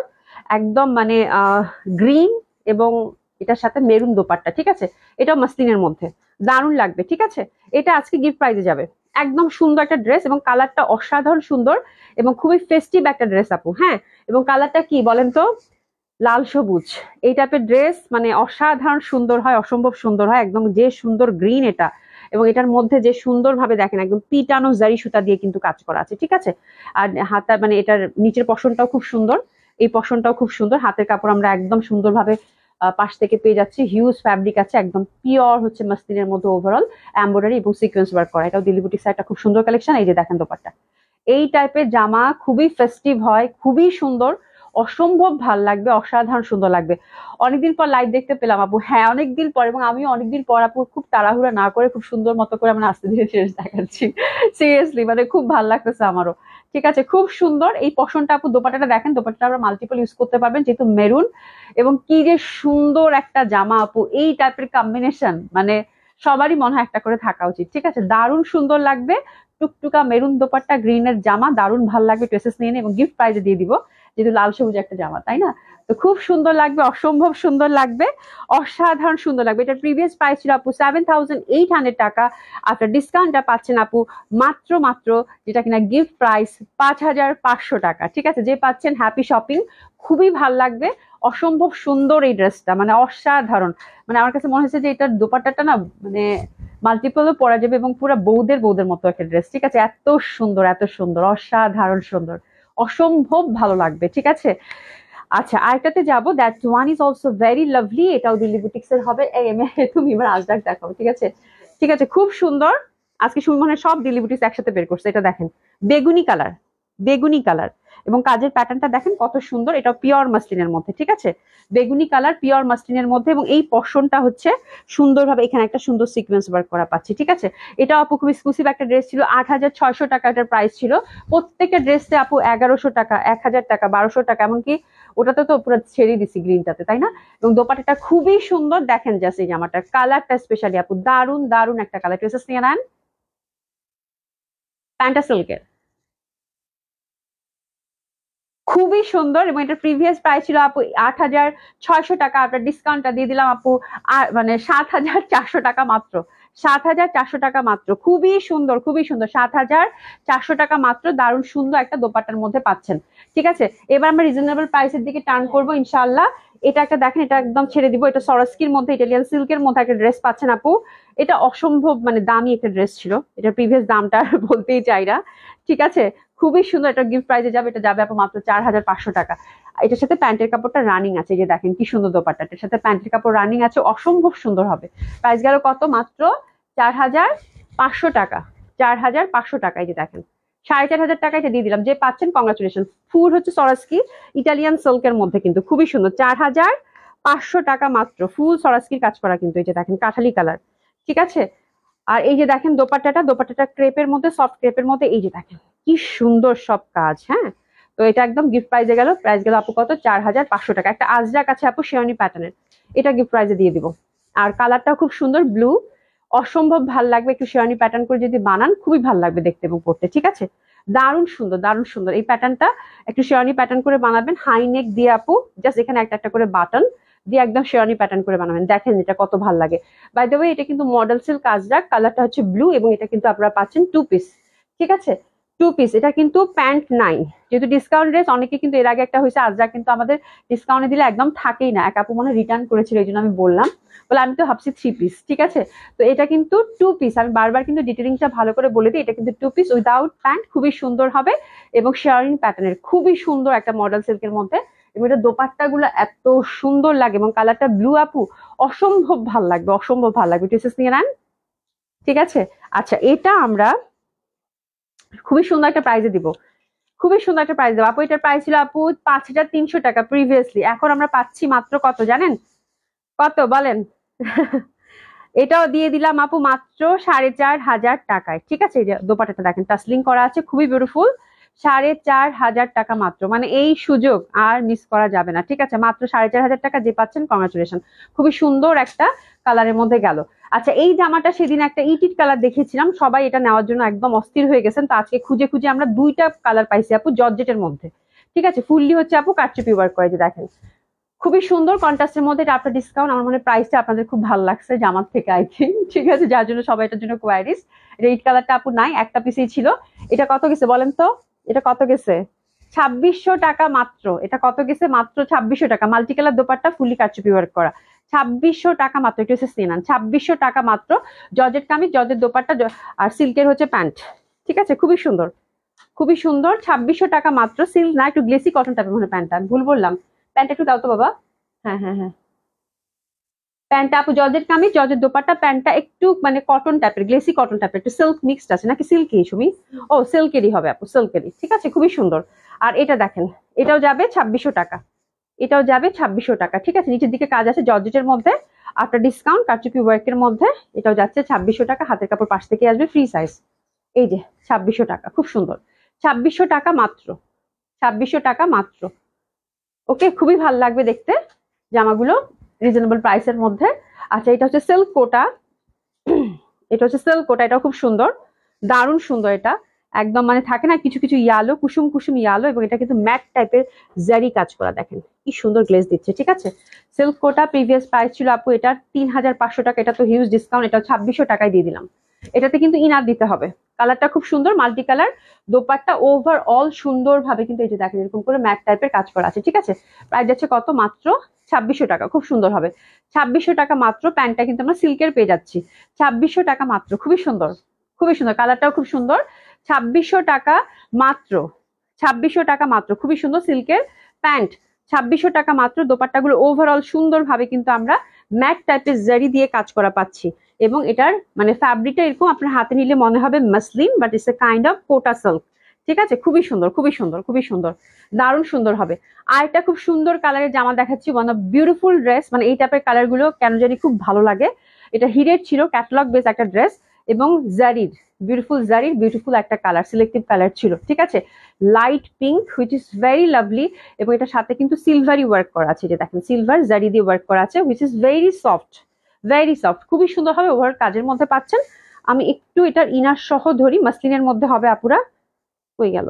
S1: একদম মানে গ্রিন এবং এটার সাথে মেরুন দোপাট্টা, ঠিক আছে? এটাও মাসলিনের মধ্যে, দারুণ লাগবে, ঠিক আছে? এটা আজকে গিফট প্রাইজে যাবে, একদম সুন্দর একটা ড্রেস এবং কালারটা অসাধারণ সুন্দর এবং খুবই ফেস্টিভ একটা ড্রেস আপু, হ্যাঁ। এবং কালারটা কি বলেন তো, লাল সবুজ, এই টাইপের ড্রেস মানে অসাধারণ সুন্দর হয়, অসম্ভব সুন্দর হয়, একদম যে সুন্দর গ্রিন এটা। এবং এটার মধ্যে যে সুন্দর ভাবে দেখেন একদম পিটানো জারি সুতা দিয়ে কিন্তু কাজ করা আছে, ঠিক আছে? আর হাতা মানে এটার নিচের পশনটাও খুব সুন্দর, এই পশনটাও খুব সুন্দর, হাতের কাপড় আমরা একদম সুন্দরভাবে পাশ থেকে পেয়ে যাচ্ছি হিউজ ফ্যাব্রিক আছে, একদম পিওর হচ্ছে মাসলিনের মধ্যে ওভারঅল এমব্রয়ডারি এবং সিকোয়েন্স ওয়ার্ক করা। এটাও দিল্লি বুটিক্স একটা খুব সুন্দর কালেকশন। এই যে দেখেন দোপাট্টা, এই টাইপের জামা খুবই ফেস্টিভ হয়, খুবই সুন্দর, অসম্ভব ভাল লাগবে, অসাধারণ সুন্দর লাগবে। অনেকদিন পর লাইভ দেখতে পেলাম আপু, হ্যাঁ অনেকদিন পর, এবং আমিও অনেকদিন পর আপু খুব তাড়াহুড়া না করে খুব সুন্দর মতো করে আমরা আস্তে ধীরে শেষ দেখাচ্ছি। সিরিয়াসলি মানে খুব ভাল লাগতেছে আমারও। ঠিক আছে, খুব সুন্দর এই পশনটা আপু। দোপাট্টাটা দেখেন, দোপাট্টাটা আমরা মাল্টিপল ইউজ করতে পারবেন যেহেতু মেরুন, এবং কি যে সুন্দর একটা জামা আপু, এই টাইপের কম্বিনেশন মানে সবারই মনে হয় একটা করে থাকা উচিত। ঠিক আছে, দারুণ সুন্দর লাগবে। টুকটুকা মেরুন দোপাট্টা, গ্রিনের জামা, দারুণ ভালো লাগবে। ড্রেসেস নিয়ে নিন এবং গিফট প্রাইজে দিয়ে দিব, যেহেতু লাল সবুজ একটা জামা, তাই না? তো খুব সুন্দর লাগবে, অসম্ভব সুন্দর লাগবে, অসাধারণ সুন্দর লাগবে। এটার প্রিভিয়াস প্রাইস ছিল আপু 7,800 টাকা। আফটার ডিসকাউন্টটা পাচ্ছেন আপু মাত্র মাত্র, যেটা কিনা গিফট প্রাইস 5,500 টাকা। ঠিক আছে, যে পাচ্ছেন হ্যাপি শপিং। খুবই ভাল লাগবে, অসম্ভব সুন্দর এই ড্রেসটা, মানে অসাধারণ। মানে আমার কাছে মনে হচ্ছে যে এটার দোপাট্টাটা না মানে মাল্টিপলও পরা যাবে এবং পুরো বৌদের বৌদের মতো একটা ড্রেস। ঠিক আছে, এত সুন্দর, এত সুন্দর, অসাধারণ সুন্দর, অসম্ভব ভালো লাগবে। ঠিক আছে, আচ্ছা আরেকটাতে যাবো, that one is also very lovely. এটাও দিল্লি বুটিক্স এর হবে। তুমি এবার আজরাক দেখাও। ঠিক আছে, ঠিক আছে, খুব সুন্দর। আজকে সুমনে সব দিল্লি বুটিক্স একসাথে বের করছে। এটা দেখেন, বেগুনি কালার, বেগুনি কালার, এবং কাজের প্যাটার্নটা দেখেন কত সুন্দর। এটা পিওর মাসলিনের মধ্যে। ঠিক আছে, বেগুনি কালার পিওর মাসলিনের মধ্যে, এবং এই পশনটা হচ্ছে সুন্দরভাবে এখানে একটা সুন্দর সিকোয়েন্স ওয়ার্ক করা পাচ্ছি। ঠিক আছে, এটা আপু খুব এক্সক্লুসিভ একটা ড্রেস ছিল। 8,600 টাকা এটার প্রাইস ছিল। প্রত্যেকটা ড্রেসে আপু 1,100 টাকা, 1,000 টাকা, 1,200 টাকা, এমনকি ওটাতে তো পুরো ছেড়ে দিছি গ্রিনটাতে, তাই না? এবং দোপাট্টাটা খুবই সুন্দর। দেখেন জাস্ট এই জামাটা কালারটা স্পেশালি আপু দারুন দারুন একটা কালার। ড্রেসেস নিয়ে নেন, প্যান্টা সিল্কের, খুবই সুন্দর। এবং এটার প্রিভিয়াস প্রাইস ছিল আপু 8,600 টাকা। আপনার ডিসকাউন্টটা দিয়ে দিলাম আপু মানে 7,400 টাকা মাত্র। 7,400 টাকা মাত্র, খুবই সুন্দর, খুবই সুন্দর। 7,400 টাকা মাত্র, দারুণ সুন্দর একটা দোপাট্টার মধ্যে পাচ্ছেন। ঠিক আছে, এবার আমরা রিজনেবল প্রাইসের দিকে টার্ন করবো ইনশাল্লাহ। এটা একটা দেখেন, এটা একদম ছেড়ে দিব। এটা সরস্কির মধ্যে, ইটালিয়ান সিল্কের মধ্যে একটা ড্রেস পাচ্ছেন আপু। এটা অসম্ভব মানে দামি একটা ড্রেস ছিল। এটার প্রিভিয়াস দামটা আর বলতেই চাই না। ঠিক আছে, খুবই সুন্দর। এটা গিফট প্রাইজে যাবে, এটা যাবে আপু মাত্র 4,500 টাকা। এটার সাথে প্যান্টের কাপড়টা রানিং আছে, এই যে দেখেন কি সুন্দর দোপাট্টা, এটার সাথে প্যান্টের কাপড় রানিং আছে, অসম্ভব সুন্দর হবে। প্রাইস গেল কত? মাত্র 4,500 টাকা। 4,500 টাকা, এই যে দেখেন 4,500 টাকা এটা দিয়ে দিলাম। যে পাচ্ছেন কংগ্রাচুলেশন। ফুল হচ্ছে সরাসকি ইটালিয়ান সিল্কের মধ্যে, কিন্তু খুবই সুন্দর। 4,500 টাকা মাত্র, ফুল সরাসকির কাজ করা, কিন্তু এই যে দেখেন কাঠালি কালার। ঠিক আছে, আর এই যে দেখেন দোপাট্টাটা, দোপাট্টাটা ক্রেপের মধ্যে, সফট ক্রেপের মধ্যে, এই যে দেখেন কি সুন্দর সব কাজ। হ্যাঁ, তো এটা একদম গিফট প্রাইজে গেল। প্রাইস গেল আপু কত? 4,500 টাকা। একটা আজরাক আছে আপু শেরওয়ানি প্যাটার্নের, এটা গিফট প্রাইজে দিয়ে দিব। আর কালারটাও খুব সুন্দর, ব্লু, অসম্ভব ভাল লাগবে। একটু শেরওয়ানি প্যাটার্ন করে যদি বানান খুবই ভাল লাগবে দেখতে এবং পড়তে। ঠিক আছে, দারুণ সুন্দর, দারুণ সুন্দর এই প্যাটার্নটা। একটু শেরওয়ানি প্যাটার্ন করে বানাবেন, হাই নেক দিয়ে আপু, জাস্ট এখানে একটা একটা করে বাটন দিয়ে একদম শেরওয়ানি প্যাটার্ন করে বানাবেন। দেখেন এটা কত ভাল লাগে। বাই দ্য ওয়ে এটা কিন্তু মডেল সিল্ক আজরাক, কালারটা হচ্ছে ব্লু, এবং এটা কিন্তু আপনারা পাচ্ছেন 2 পিস। ঠিক আছে, 2 পিস। এটা কিন্তু প্যান্ট নাই, যেহেতু ডিসকাউন্ট ড্রেস। অনেকে কিন্তু এর আগে একটা হয়েছে আজরাক, কিন্তু আমাদের ডিসকাউন্টে দিলে একদম থাকেই না। এক আপু মনে রিটার্ন করেছিল, এই জন্য আমি বললাম, বলে আমি তো ভাবছি 3 পিস। ঠিক আছে, তো এটা কিন্তু 2 পিস। আমি বারবার কিন্তু ডিটেলিংটা ভালো করে বলে দিই, এটা কিন্তু 2 পিস উইদাউট প্যান্ট, খুবই সুন্দর হবে। এবং শেয়ারিং প্যাটার্নের, খুবই সুন্দর একটা মডেল সিল্কের মধ্যে। এবং এটা দোপাট্টা গুলো এত সুন্দর লাগে, এবং কালারটা ব্লু আপু, অসম্ভব ভাল লাগবে, অসম্ভব ভাল লাগবে। ড্রেসেস নিয়ে নেন। ঠিক আছে, আচ্ছা এটা আমরা খুবই সুন্দর একটা প্রাইজে দিব, খুবই সুন্দর একটা প্রাইস দেবো আপু। এটার প্রাইস ছিল আপু 5,300 টাকা প্রিভিয়াসলি। এখন আমরা পাচ্ছি মাত্র কত জানেন? কত বলেন? এটাও দিয়ে দিলাম আপু মাত্র 4,500 টাকায়। ঠিক আছে, এই যে দোপাট্টাটা দেখেন টাসলিং করা আছে, খুবই বিউটিফুল। 4,500 টাকা মাত্র, মানে এই সুযোগ আর মিস করা যাবে না। ঠিক আছে, মাত্র 4,500 টাকা যে পাচ্ছেন, কংগ্রাচুলেশন। খুবই সুন্দর একটা কালারের মধ্যে গেল। আচ্ছা এই জামাটা সেদিন একটা ইটিট কালার দেখিয়েছিলাম, সবাই এটা নেওয়ার জন্য একদম অস্থির হয়ে গেছেন। তো আজকে খুঁজে খুঁজে আমরা 2টা কালার পাইছি আপু, জর্জেটের মধ্যে। ঠিক আছে, ফুললি হচ্ছে আপু কারচুপি ওয়ার্ক করে, যে দেখেন খুবই সুন্দর কন্ট্রাস্টের মধ্যে। এটা আপনার ডিসকাউন্ট, আমার মনে প্রাইসটা আপনাদের খুব ভালো লাগছে জামার থেকে আই থিঙ্ক। ঠিক আছে, যার জন্য সবাই এটার জন্য কোয়ারিস। রেড কালারটা আপু নাই, একটা পিসেই ছিল। এটা কত গেছে বলেন তো? এটা কত গেছে? 2,600 টাকা মাত্র। এটা কত গেছে? মাত্র 2,600 টাকা। মাল্টি কালার দোপাট্টা, ফুলি কারচুপি ওয়ার্ক করা, 2,600 টাকা মাত্র। একটু নিয়ে নেন, 2,600 টাকা মাত্র। জর্জেট কামিজ, জর্জেট দোপাট্টা, আর সিল্কের হচ্ছে প্যান্ট। ঠিক আছে, খুবই সুন্দর, খুবই সুন্দর। 2,600 টাকা মাত্র। সিল্ক না, একটু গ্লেসি কটন টাইপের মনে প্যান্টটা, আমি ভুল বললাম। প্যান্ট একটু দাও তো বাবা। হ্যাঁ হ্যাঁ হ্যাঁ, প্যান্টটা আপু জর্জেট কামিজ, জর্জেট দোপাট্টা, প্যান্টটা একটু মানে কটন টাইপের, গ্লেসি কটন টাইপের, একটু সিল্ক মিক্সড আছে নাকি সিল্কি সুমি? ও সিল্কেরই হবে আপু, সিল্কেরই, ঠিক আছে, খুবই সুন্দর। আর এটা দেখেন, এটাও যাবে 2600 টাকা, এটাও যাবে 2600 টাকা, ঠিক আছে। নিচের দিকে কাজ আছে জর্জেটের মধ্যে, আফটার ডিসকাউন্ট কারচুপি ওয়ার্কের মধ্যে, এটাও যাচ্ছে 2600 টাকা। হাতের কাপড় পাশ থেকে আসবে, ফ্রি সাইজ। এই যে 2600 টাকা, খুব সুন্দর, 2600 টাকা মাত্র, 2600 টাকা মাত্র। ওকে, খুবই ভালো লাগবে দেখতে জামাগুলো, রিজনেবল প্রাইসের মধ্যে। আচ্ছা, এটা হচ্ছে সিল্ক কোটা, এটা হচ্ছে সিল্ক কোটা, এটাও খুব সুন্দর, দারুণ সুন্দর। এটা একদম মানে থাকে না কিছু কিছু ইয়ালো, কুসুম কুসুম ইয়ালো, এবং এটা কিন্তু ম্যাট টাইপের জারি কাজ করা, দেখেন কি সুন্দর গ্লেজ দিচ্ছে, ঠিক আছে। সিল্ক কোটা প্রিভিয়াস প্রাইস ছিল আপু এটার 3500 টাকা, এটা তো হিউজ ডিসকাউন্ট, এটা 2600 টাকায় দিয়ে দিলাম। এটাতে কিন্তু ইনার দিতে হবে। কালারটা খুব সুন্দর, মাল্টি কালার, দোপাট্টা ওভারঅল সুন্দর ভাবে কিন্তু এই যে দেখেন এরকম করে ম্যাট টাইপের কাজ করা আছে, ঠিক আছে। প্রাইস যাচ্ছে কত? মাত্র 2600 টাকা, খুব সুন্দর হবে। 2600 টাকা মাত্র। প্যান্টটা কিন্তু আমরা সিল্কের পেয়ে যাচ্ছি, 2600 টাকা মাত্র, খুবই সুন্দর, খুবই সুন্দর, কালারটাও খুব সুন্দর। 2600 টাকা মাত্র, 2600 টাকা মাত্র, খুবই সুন্দর সিল্কের প্যান্ট, 2600 টাকা মাত্র। দোপাট্টাগুলো ওভারঅল সুন্দর ভাবে কিন্তু আমরা ম্যাট টাইপের জারি দিয়ে কাজ করা পাচ্ছি, এবং এটার মানে ফ্যাব্রিকটা এরকম আপনার হাতে নিলে মনে হবে muslin, but it's a kind of Kota silk, ঠিক আছে। খুবই সুন্দর, খুবই সুন্দর, খুবই সুন্দর, দারুণ সুন্দর হবে। আর একটা খুব সুন্দর কালারের জামা দেখাচ্ছি, ওয়ান অফ বিউটিফুল ড্রেস, মানে এই টাইপের কালার গুলো কেন জানি খুব ভালো লাগে। এটা হিরের ছিল, ক্যাটালগ বেস একটা ড্রেস, এবং জারির, বিউটিফুল একটা কালার, সিলেক্টিভ কালার ছিল, ঠিক আছে। Light pink which is very lovely, এবং এটার সাথে কিন্তু সিলভারি ওয়ার্ক করা আছে, যে দেখেন সিলভার জারি দিয়ে ওয়ার্ক করা আছে, which is very soft, very soft, খুবই সুন্দর হবে। ওভার কাজের মধ্যে পাচ্ছেন। আমি একটু এটার ইনার সহ ধরি, মাসলিনের মধ্যে হবে আপুরা। হয়ে গেল,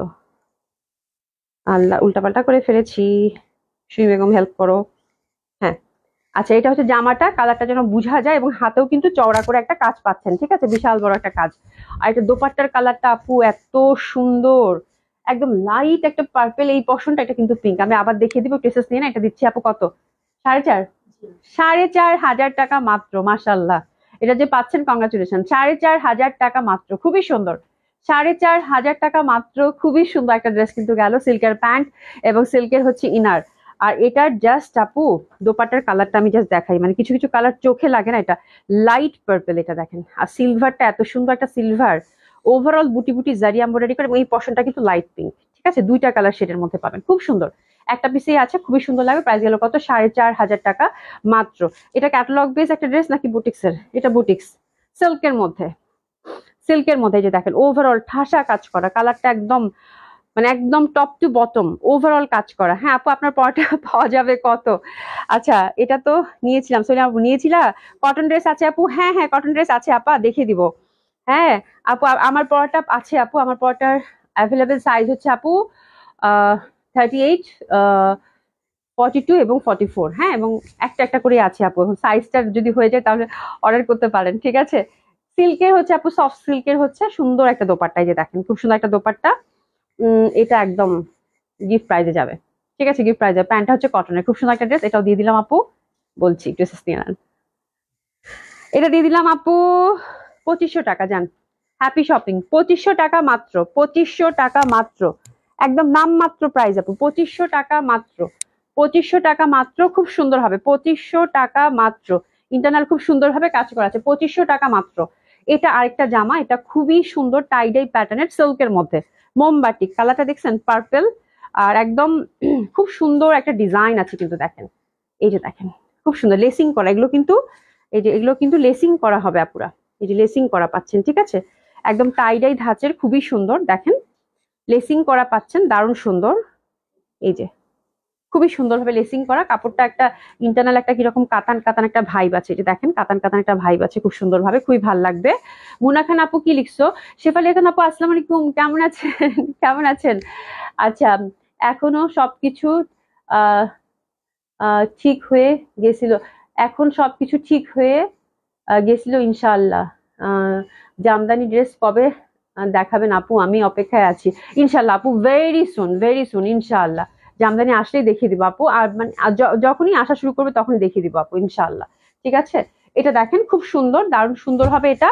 S1: আল্লাহ উল্টাপাল্টা করে ফেলেছি, সুই বেগম হেল্প করো। হ্যাঁ, আচ্ছা, এটা হচ্ছে জামাটা, কালারটা যেন বোঝা যায়, এবং হাতেও কিন্তু চওড়া করে একটা কাজ পাচ্ছেন, ঠিক আছে, বিশাল বড় একটা কাজ। আর এটা দোপাট্টার কালারটা আপু এত সুন্দর, একদম লাইট একটা পার্পেল, এই পশনটা, এটা কিন্তু পিঙ্ক। আমি আবার দেখিয়ে দিব, টেসেস নিয়ে না। এটা দিচ্ছি আপু কত? 4.5, 4500 টাকা মাত্র, মাশাল্লাহ। এটা যে পাচ্ছেন, কংগ্রাচুলেশন, 4500 টাকা মাত্র, খুবই সুন্দর, 4500 টাকা মাত্র, খুবই সুন্দর একটা ড্রেস কিন্তু গেল। সিল্কের প্যান্ট এবং সিল্কের হচ্ছে ইনার। আর এটার জাস্ট আপু দোপাট্টার কালারটা আমি জাস্ট দেখাই, মানে কিছু কিছু কালার চোখে লাগে না, এটা লাইট পার্পল, এটা দেখেন। আর সিলভারটা এত সুন্দর একটা সিলভার, ওভারঅল বুটি বুটি জারি এমব্রয়ডারি করে, এবং এই পশনটা কিন্তু লাইট পিঙ্ক, ঠিক আছে। দুইটা কালার শেডের মধ্যে পাবেন, খুব সুন্দর। একটা পিসেই আছে, খুবই সুন্দর লাগে। প্রাইস গেল কত? 4500 টাকা মাত্র। এটা ক্যাটালগ বেস একটা ড্রেস নাকি বুটিক্সের? এটা বুটিক্স, সিল্কের মধ্যে, সিল্কের মধ্যে যে দেখেন ওভারঅল ঠাসা কাজ করা, কালারটা একদম মানে একদম টপ টু বটম ওভারঅল কাজ করা। হ্যাঁ আপু, আপনার পরটা পাওয়া যাবে কত? আচ্ছা, এটা তো নিয়েছিলাম, সোনিয়া আপু নিয়েছিলা। কটন ড্রেস আছে আপু? হ্যাঁ হ্যাঁ, কটন ড্রেস আছে আপা, দেখিয়ে দিব। হ্যাঁ আপু, আমার পরটা আছে আপু, আমার পরটার অ্যাভেলেবেল সাইজ হচ্ছে আপু 38, 42 এবং 44। হ্যাঁ, এবং একটা একটা করে আছে আপু, এখন সাইজটা যদি হয়ে যায় তাহলে অর্ডার করতে পারেন, ঠিক আছে। সিল্কের হচ্ছে আপু, সফট সিল্কের হচ্ছে সুন্দর একটা দোপাট্টা, এই যে দেখেন খুব সুন্দর একটা দোপাট্টা। এটা একদম গিফট প্রাইজে যাবে, ঠিক আছে, গিফট প্রাইজে। প্যান্টটা হচ্ছে কটনের, খুব সুন্দর একটা ড্রেস, এটাও দিয়ে দিলাম আপু। বলছি ড্রেসেস নিয়ে নেন, এটা দিয়ে দিলাম আপু 2500 টাকা। যান, হ্যাপি শপিং, 2500 টাকা মাত্র, 2500 টাকা মাত্র, একদম নাম মাত্র প্রাইস আপু, 2500 টাকা মাত্র, 2500 টাকা মাত্র, খুব সুন্দর হবে, 2500 টাকা মাত্র। ইন্টারনাল খুব সুন্দর ভাবে কাজ করা আছে, 2500 টাকা মাত্র। এটা আরেকটা জামা, এটা খুবই সুন্দর টাইডাই প্যাটার্নের সিল্কের মধ্যে, মোমবাটি কালারটা দেখছেন, পার্পল, আর একদম খুব সুন্দর একটা ডিজাইন আছে কিন্তু দেখেন, এই যে দেখেন খুব সুন্দর লেসিং করা, এগুলো কিন্তু এই যে এগুলো কিন্তু লেসিং করা হবে আপুরা, এই যে লেসিং করা পাচ্ছেন, ঠিক আছে, একদম টাইডাই ধাঁচের, খুবই সুন্দর দেখেন, লেসিং করা পাচ্ছেন, দারুণ সুন্দর। এই যে খুবই সুন্দরভাবে লেসিং করা, কাপড়টা একটা ইন্টারনাল একটা কিরকম কাতান কাতান একটা ভাইব আছে, এটা দেখেন কাতান কাতান একটা ভাইব আছে, খুব সুন্দরভাবে, খুবই ভালো লাগবে। মুনা খান আপু কি লিখছো? শেফালি খান আপু আসসালামু আলাইকুম, কেমন আছেন? কেমন আছেন? আচ্ছা, এখনো সবকিছু আহ ঠিক হয়ে গেছিল, এখন সবকিছু ঠিক হয়ে গেছিল ইনশাআল্লাহ। আহ জামদানি ড্রেস কবে দেখাবেন আপু? আমি অপেক্ষায় আছি ইনশাআল্লাহ আপু, ভেরি সুন ইনশাআল্লাহ। জামদানি আসলেই দেখিয়ে দিব আপু, আর মানে যখনই আসা শুরু করবে তখনই দেখিয়ে দিব আপু ইনশাআল্লাহ, ঠিক আছে। এটা দেখেন খুব সুন্দর, দারুণ সুন্দর হবে এটা।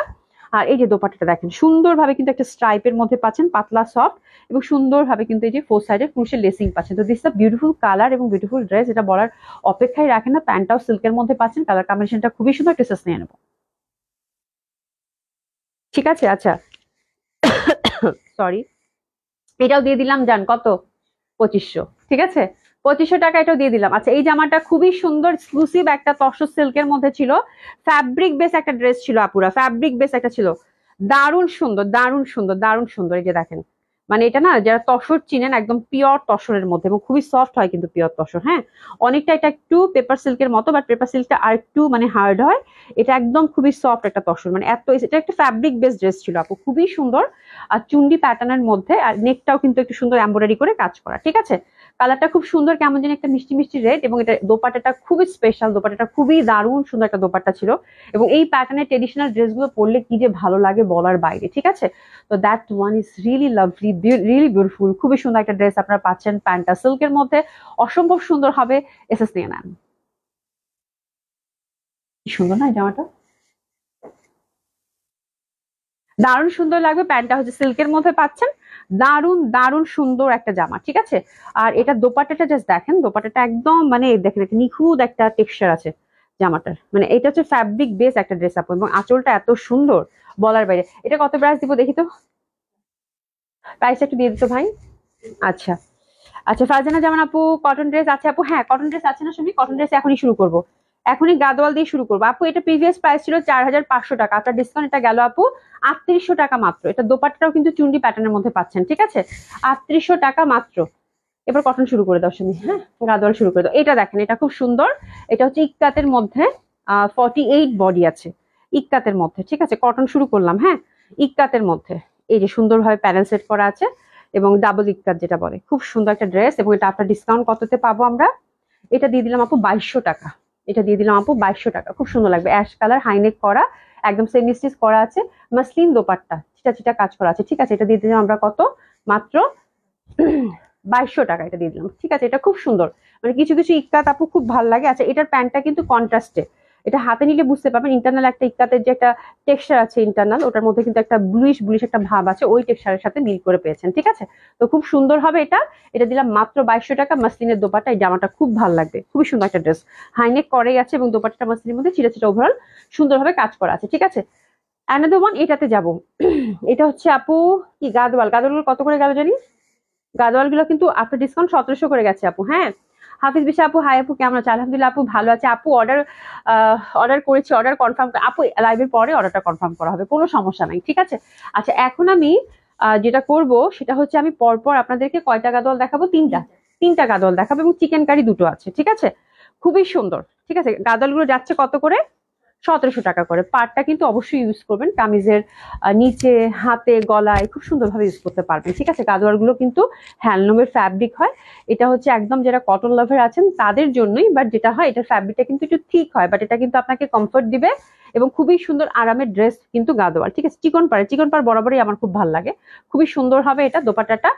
S1: আর এই যে দোপাট্টাটা দেখেন সুন্দরভাবে কিন্তু একটা স্ট্রাইপের মধ্যে পাচ্ছেন, পাতলা সফট এবং সুন্দরভাবে কিন্তু এই যে ফোর সাইডে ক্রুশের লেসিং পাচ্ছেন। তো দিস বিউটিফুল কালার এবং বিউটিফুল ড্রেস, এটা বলার অপেক্ষায় রাখেন না। প্যান্টটাও সিল্কের মধ্যে পাচ্ছেন, কালার কম্বিনেশনটা খুবই সুন্দর। একটা সেস নিয়ে নেবো, ঠিক আছে? আচ্ছা সরি, এটাও দিয়ে দিলাম, জান কত? 2500, ঠিক আছে? 2500 টাকা এটাও দিয়ে দিলাম। আচ্ছা এই জামাটা খুবই সুন্দর, এক্সক্লুসিভ একটা তসর সিল্কের মধ্যে ছিল, ফ্যাব্রিক বেস একটা ড্রেস ছিল আপুরা, ফ্যাব্রিক বেস একটা ছিল, দারুণ সুন্দর দারুণ সুন্দর দারুণ সুন্দর। এই যে দেখেন, মানে এটা না যারা তসর চিনেন, একদম পিওর তসরের মধ্যে এবং খুবই সফট হয় কিন্তু পিওর তসর। হ্যাঁ, অনেকটা এটা একটু পেপার সিল্কের মতো, বাট পেপার সিল্কটা আর একটু মানে হার্ড হয়, এটা একদম খুবই সফট একটা তসর, মানে এত, এটা একটা ফ্যাব্রিক বেস ড্রেস ছিল আপু, খুবই সুন্দর। আর চুন্ডি প্যাটার্নের মধ্যে, আর নেকটাও কিন্তু একটু সুন্দর এমব্রয়ডারি করে কাজ করা, ঠিক আছে? কালারটা খুব সুন্দর, কেমন যেন একটা মিষ্টি মিষ্টি রেড, এবং এটা দোপাট্টাটা খুবই স্পেশাল, দোপাট্টাটা খুবই দারুণ সুন্দর একটা দোপাট্টা ছিল। এবং এই প্যাটার্নের ট্রেডিশনাল ড্রেসগুলো পরলে কি যে ভালো লাগে বলার বাইরে, ঠিক আছে? তো that one is really lovely, really beautiful, খুবই সুন্দর একটা ড্রেস আপনারা পাচ্ছেন প্যান্টটা সিল্কের মধ্যে, অসম্ভব সুন্দর হবে। এসএস নিয়ে নেন, কি সুন্দর না এই জামাটা, দারুণ সুন্দর লাগবে। প্যান্টটা হচ্ছে সিল্কের মধ্যে পাচ্ছেন, দারুণ দারুণ সুন্দর একটা জামা, ঠিক আছে? আর এটা দোপাট্টাটা জাস্ট দেখেন, দোপাট্টাটা একদম মানে দেখেন একটা নিখুঁত একটা টেক্সচার আছে জামাটার, মানে এটা হচ্ছে ফ্যাব্রিক বেস একটা ড্রেস আপু, এবং আঁচলটা এত সুন্দর বলার বাইরে। এটা কত প্রাইস দিব দেখি তো, প্রাইসটা একটু দিয়ে দিত ভাই। আচ্ছা আচ্ছা, ফারজানা জামান আপু কটন ড্রেস আছে আপু? হ্যাঁ কটন ড্রেস আছে না, শুনি কটন ড্রেস এখনই শুরু করবো, এখনই গাদোয়াল দিয়ে শুরু করবো আপু। এটা প্রিভিয়াস প্রাইস ছিল 4500 টাকা, আপনার ডিসকাউন্ট এটা গেল আপু 3800 টাকা মাত্র। এটা দোপাট্টাটাও কিন্তু চুন্ডি প্যাটার্নের মধ্যে পাচ্ছেন, ঠিক আছে? 3800 টাকা মাত্র। এবার কটন শুরু করে দাও শুনি, হ্যাঁ গাদোয়াল শুরু করে দাও। এটা দেখেন, এটা খুব সুন্দর, এটা হচ্ছে ইক্কাতের মধ্যে, 48 বডি আছে ইক্কাতের মধ্যে, ঠিক আছে? কটন শুরু করলাম, হ্যাঁ ইক্কাতের মধ্যে, এই যে সুন্দরভাবে প্যানেল সেট করা আছে এবং ডাবল ইক্কাত যেটা বলে, খুব সুন্দর একটা ড্রেস। এবং এটা আপনার ডিসকাউন্ট কততে পাবো আমরা? এটা দিয়ে দিলাম আপু 2200 টাকা, এটা দিয়ে দিলাম আপু 2200 টাকা, খুব সুন্দর লাগবে, অ্যাশ কালার, হাইনেক করা, একদম সেমি স্টিচ করা আছে, মাসলিন দোপাট্টা, চিটা চিটা কাজ করা আছে, ঠিক আছে? এটা দিয়ে দিলাম আমরা কত? মাত্র 2200 টাকা, এটা দিয়ে দিলাম, ঠিক আছে? এটা খুব সুন্দর, মানে কিছু কিছু ইক্কাত আপু খুব ভালো লাগে। আচ্ছা এটার প্যান্টটা কিন্তু কন্ট্রাস্টে, এটা হাতে নিলে বুঝতে পারবেন, ইন্টারনাল একটা ইক্কাতের যে একটা টেক্সচার আছে ইন্টারনাল, ওটার মধ্যে কিন্তু একটা ব্লুইশ ব্লুইশ একটা ভাব আছে, ওই টেক্সচারের সাথে মিল করে পেয়েছেন, ঠিক আছে? তো খুব সুন্দর হবে এটা, এটা দিলাম মাত্র 2200 টাকা। মাসলিনের দোপাট্টা, এই জামাটা খুব ভালো লাগবে, খুবই সুন্দর একটা ড্রেস, হাইনেক করেই আছে এবং দোপাট্টাটা মাসলিনের মধ্যে চিরা চিরা ওভারঅল সুন্দরভাবে কাজ করা আছে, ঠিক আছে? অ্যানাদার ওয়ান, এটাতে যাব। এটা হচ্ছে আপু কি গাদওয়াল, গাদওয়াল কত করে গেল জানি? গাদোয়াল গুলো কিন্তু আপনার ডিসকাউন্ট 1700 করে গেছে আপু। হ্যাঁ, হাফিজ বিশা আপু, হাই আপু কেমন আছে? আলহামদুলিল্লাহ আপু ভালো আছে আপু। অর্ডার করেছি, অর্ডার কনফার্ম আপু, লাইভের পরে অর্ডারটা কনফার্ম করা হবে, কোনো সমস্যা নাই, ঠিক আছে? আচ্ছা এখন আমি যেটা করব সেটা হচ্ছে, আমি পরপর আপনাদেরকে কয়টা গাদোয়াল দেখাবো? তিনটা গাদোয়াল দেখাবো, এবং চিকেন কারি দুটো আছে, ঠিক আছে? খুবই সুন্দর, ঠিক আছে? গাদোয়াল গুলো যাচ্ছে কত করে? 1700 টাকা করে। পাড়টা কিন্তু অবশ্যই ইউজ করবেন, কামিজের নিচে, হাতে, গলায় খুব সুন্দরভাবে ইউজ করতে পারবেন, ঠিক আছে? গাদোয়ার গুলো কিন্তু হ্যান্ডলুমের ফ্যাব্রিক হয়, এটা হচ্ছে একদম যারা কটন লাভার আছেন তাদের জন্যই, বাট যেটা হয় এটার ফ্যাব্রিকটা কিন্তু একটু থিক হয়, বাট এটা কিন্তু আপনাকে কমফোর্ট দিবে এবং খুবই সুন্দর আরামের ড্রেস কিন্তু গাদোয়াল, ঠিক আছে? চিকন পাড় বরাবরই আমার খুব ভালো লাগে, খুবই সুন্দর হবে এটা দোপাট্টাটা।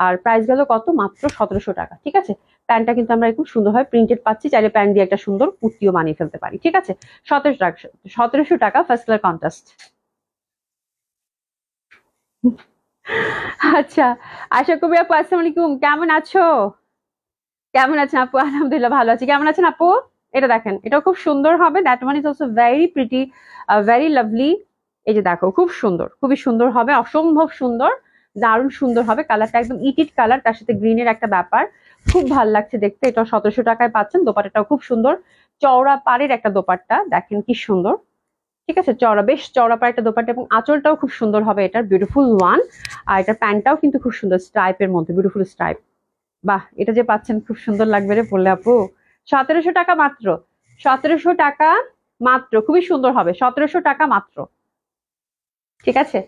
S1: আর প্রাইস গেল কত? মাত্র 1700 টাকা, ঠিক আছে? প্যান্টটা কিন্তু আমরা খুব সুন্দরভাবে প্রিন্টেড পাচ্ছি, চাইলে প্যান্ট দিয়ে একটা সুন্দর কুর্তিও বানিয়ে ফেলতে পারি, ঠিক আছে? 1700 টাকা, ফার্স্ট কালার কন্ট্রাস্ট। আচ্ছা, আশা কবি আপু আসসালামু আলাইকুম, কেমন আছো? কেমন আছেন আপু? আলহামদুলিল্লাহ ভালো আছি, কেমন আছেন আপু? এটা দেখেন, এটা খুব সুন্দর হবে, that one is also very pretty, very lovely. এই যে দেখো, খুব সুন্দর, খুবই সুন্দর হবে, অসম্ভব সুন্দর, দারুণ সুন্দর হবে। কালারটা একদম ইটিট কালার, তার সাথে গ্রিনের একটা ব্যাপার, খুব ভালো লাগছে দেখতে। এটা 1700 টাকায় পাচ্ছেন, দোপাট্টাটাও খুব সুন্দর, চওড়া পাড়ের একটা দোপাট্টা, দেখেন কি সুন্দর, ঠিক আছে? চওড়া, বেশ চওড়া পাড় একটা দোপাট্টা, এবং আঁচলটাও খুব সুন্দর হবে এটার, বিউটিফুল ওয়ান। আর এটার প্যান্টটাও কিন্তু খুব সুন্দর, স্ট্রাইপের মধ্যে, বিউটিফুল স্ট্রাইপ। বাহ, এটা যে পাচ্ছেন খুব সুন্দর লাগবে রে বললে আপু। 1700 টাকা মাত্র, 1700 টাকা মাত্র, খুবই সুন্দর হবে, 1700 টাকা মাত্র, ঠিক আছে?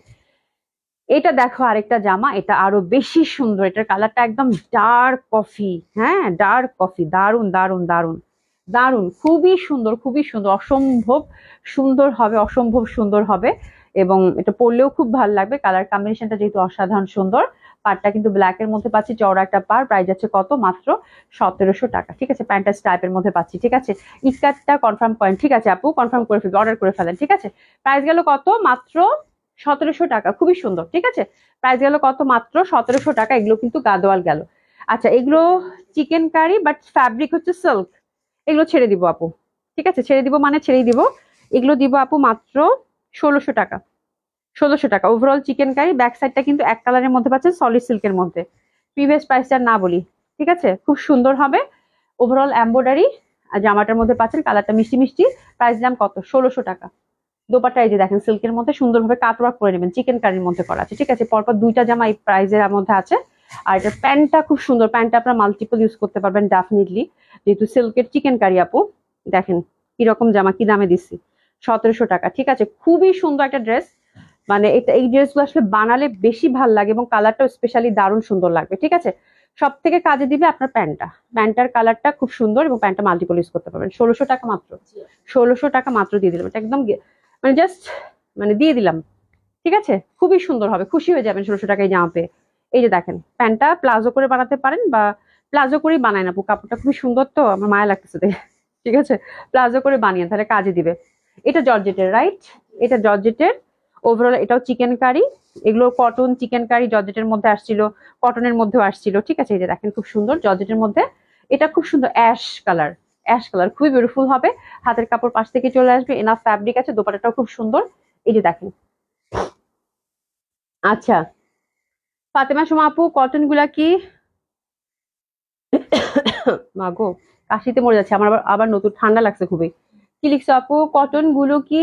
S1: এটা দেখো আরেকটা জামা, এটা আরো বেশি সুন্দর, এটার কালারটা একদম ডার্ক কফি, হ্যাঁ ডার্ক কফি, দারুন দারুন দারুন দারুন, খুবই সুন্দর, খুবই সুন্দর, অসম্ভব সুন্দর হবে, অসম্ভব সুন্দর হবে। এবং এটা পরলেও খুব ভালো লাগবে, কালার কম্বিনেশনটা যেহেতু অসাধারণ সুন্দর। পাড়টা কিন্তু ব্ল্যাক এর মধ্যে পাচ্ছি, চওড়া একটা পাড়, প্রাইস যাচ্ছে কত? মাত্র 1700 টাকা, ঠিক আছে? প্যান্টটা স্টাইপের মধ্যে পাচ্ছি, ঠিক আছে? ইকাতটা কনফার্ম করেন, ঠিক আছে আপু? কনফার্ম করে ফেলবেন, অর্ডার করে ফেলেন, ঠিক আছে? প্রাইস গেল কত? মাত্র 1700 টাকা, খুবই সুন্দর। ঠিক আছে, প্রাইস গেল কত? মাত্র 1700 টাকা। এগুলো কিন্তু গাদোয়াল গেল। আচ্ছা, এগুলো চিকেন কারি বাট ফ্যাব্রিক হচ্ছে সিল্ক। এগুলো ছেড়ে দিব আপু। ঠিক আছে, ছেড়ে দিব মানে ছেড়েই দিব। এগুলো দিব আপু মাত্র 1600 টাকা। 1600 টাকা ওভারঅল চিকেন কারি। ব্যাক সাইডটা কিন্তু এক কালারের মধ্যে পাচ্ছেন, সলিড সিল্কের মধ্যে। প্রিভিয়াস প্রাইসটা না বলি, ঠিক আছে, খুব সুন্দর হবে। ওভারঅল এমব্রয়ডারি আর জামাটার মধ্যে পাচ্ছেন কালারটা মিষ্টি মিষ্টি। প্রাইস দাম কত? 1600 টাকা। দোপাট্টা এই যে দেখেন সিল্কের মধ্যে সুন্দরভাবে কাটওয়ার্ক করে নেবেন, চিকেন কারির মধ্যে করা আছে। ঠিক আছে, পরপর দুইটা জামা এই প্রাইজের মধ্যে আছে। আর এটা প্যান্টটা খুব সুন্দর, প্যান্টটা আপনারা মাল্টিপল ইউজ করতে পারবেন ডেফিনেটলি, যেহেতু সিল্কের চিকেন কারি। আপু দেখেন কিরকম জামা, কি দামে দিচ্ছি, 1700 টাকা। ঠিক আছে, খুবই সুন্দর একটা ড্রেস। মানে এটা, এই ড্রেসগুলো আসলে বানালে বেশি ভাল লাগে এবং কালারটাও স্পেশালি দারুণ সুন্দর লাগবে। ঠিক আছে, সব থেকে কাজে দিবে আপনার প্যান্টটা। প্যান্টার কালারটা খুব সুন্দর এবং প্যান্টটা মাল্টিপল ইউজ করতে পারবেন। 1600 টাকা মাত্র। 1600 টাকা মাত্র দিয়ে দিলাম। এটা একদম মানে জাস্ট মানে দিয়ে দিলাম। ঠিক আছে, খুবই সুন্দর হবে, খুশি হয়ে যাবেন 1600 টাকায় জামা পেয়ে। এই যে দেখেন প্যান্টটা প্লাজো করে বানাতে পারেন বা প্লাজো করেই বানায় না, কাপড়টা খুবই সুন্দর তো আমার মায়া লাগতেছে দেখে। ঠিক আছে, প্লাজো করে বানিয়ে তাহলে কাজে দিবে। এটা জর্জেটের, রাইট? এটা জর্জেটের। ওভারঅল এটাও চিকেন কারি। এগুলো কটন চিকেন কারি, জর্জেটের মধ্যে আসছিল, কটনের মধ্যেও আসছিল। ঠিক আছে, এই যে দেখেন খুব সুন্দর জর্জেটের মধ্যে। এটা খুব সুন্দর অ্যাশ কালার। অ্যাশ কালার খুবই বিউটিফুল হবে। হাতের কাপড় পাশ থেকে চলে আসবে, এনাফ ফ্যাব্রিক আছে, দোপাট্টাটাও খুব সুন্দর। এই যে দেখেন। আচ্ছা, ফাতেমা সোমা আপু, কটন গুলা কি? মাগো, কাশিতে মরে যাচ্ছে আমার। আবার আবার নতুন ঠান্ডা লাগছে খুবই। কি লিখছো আপু? কটন গুলো কি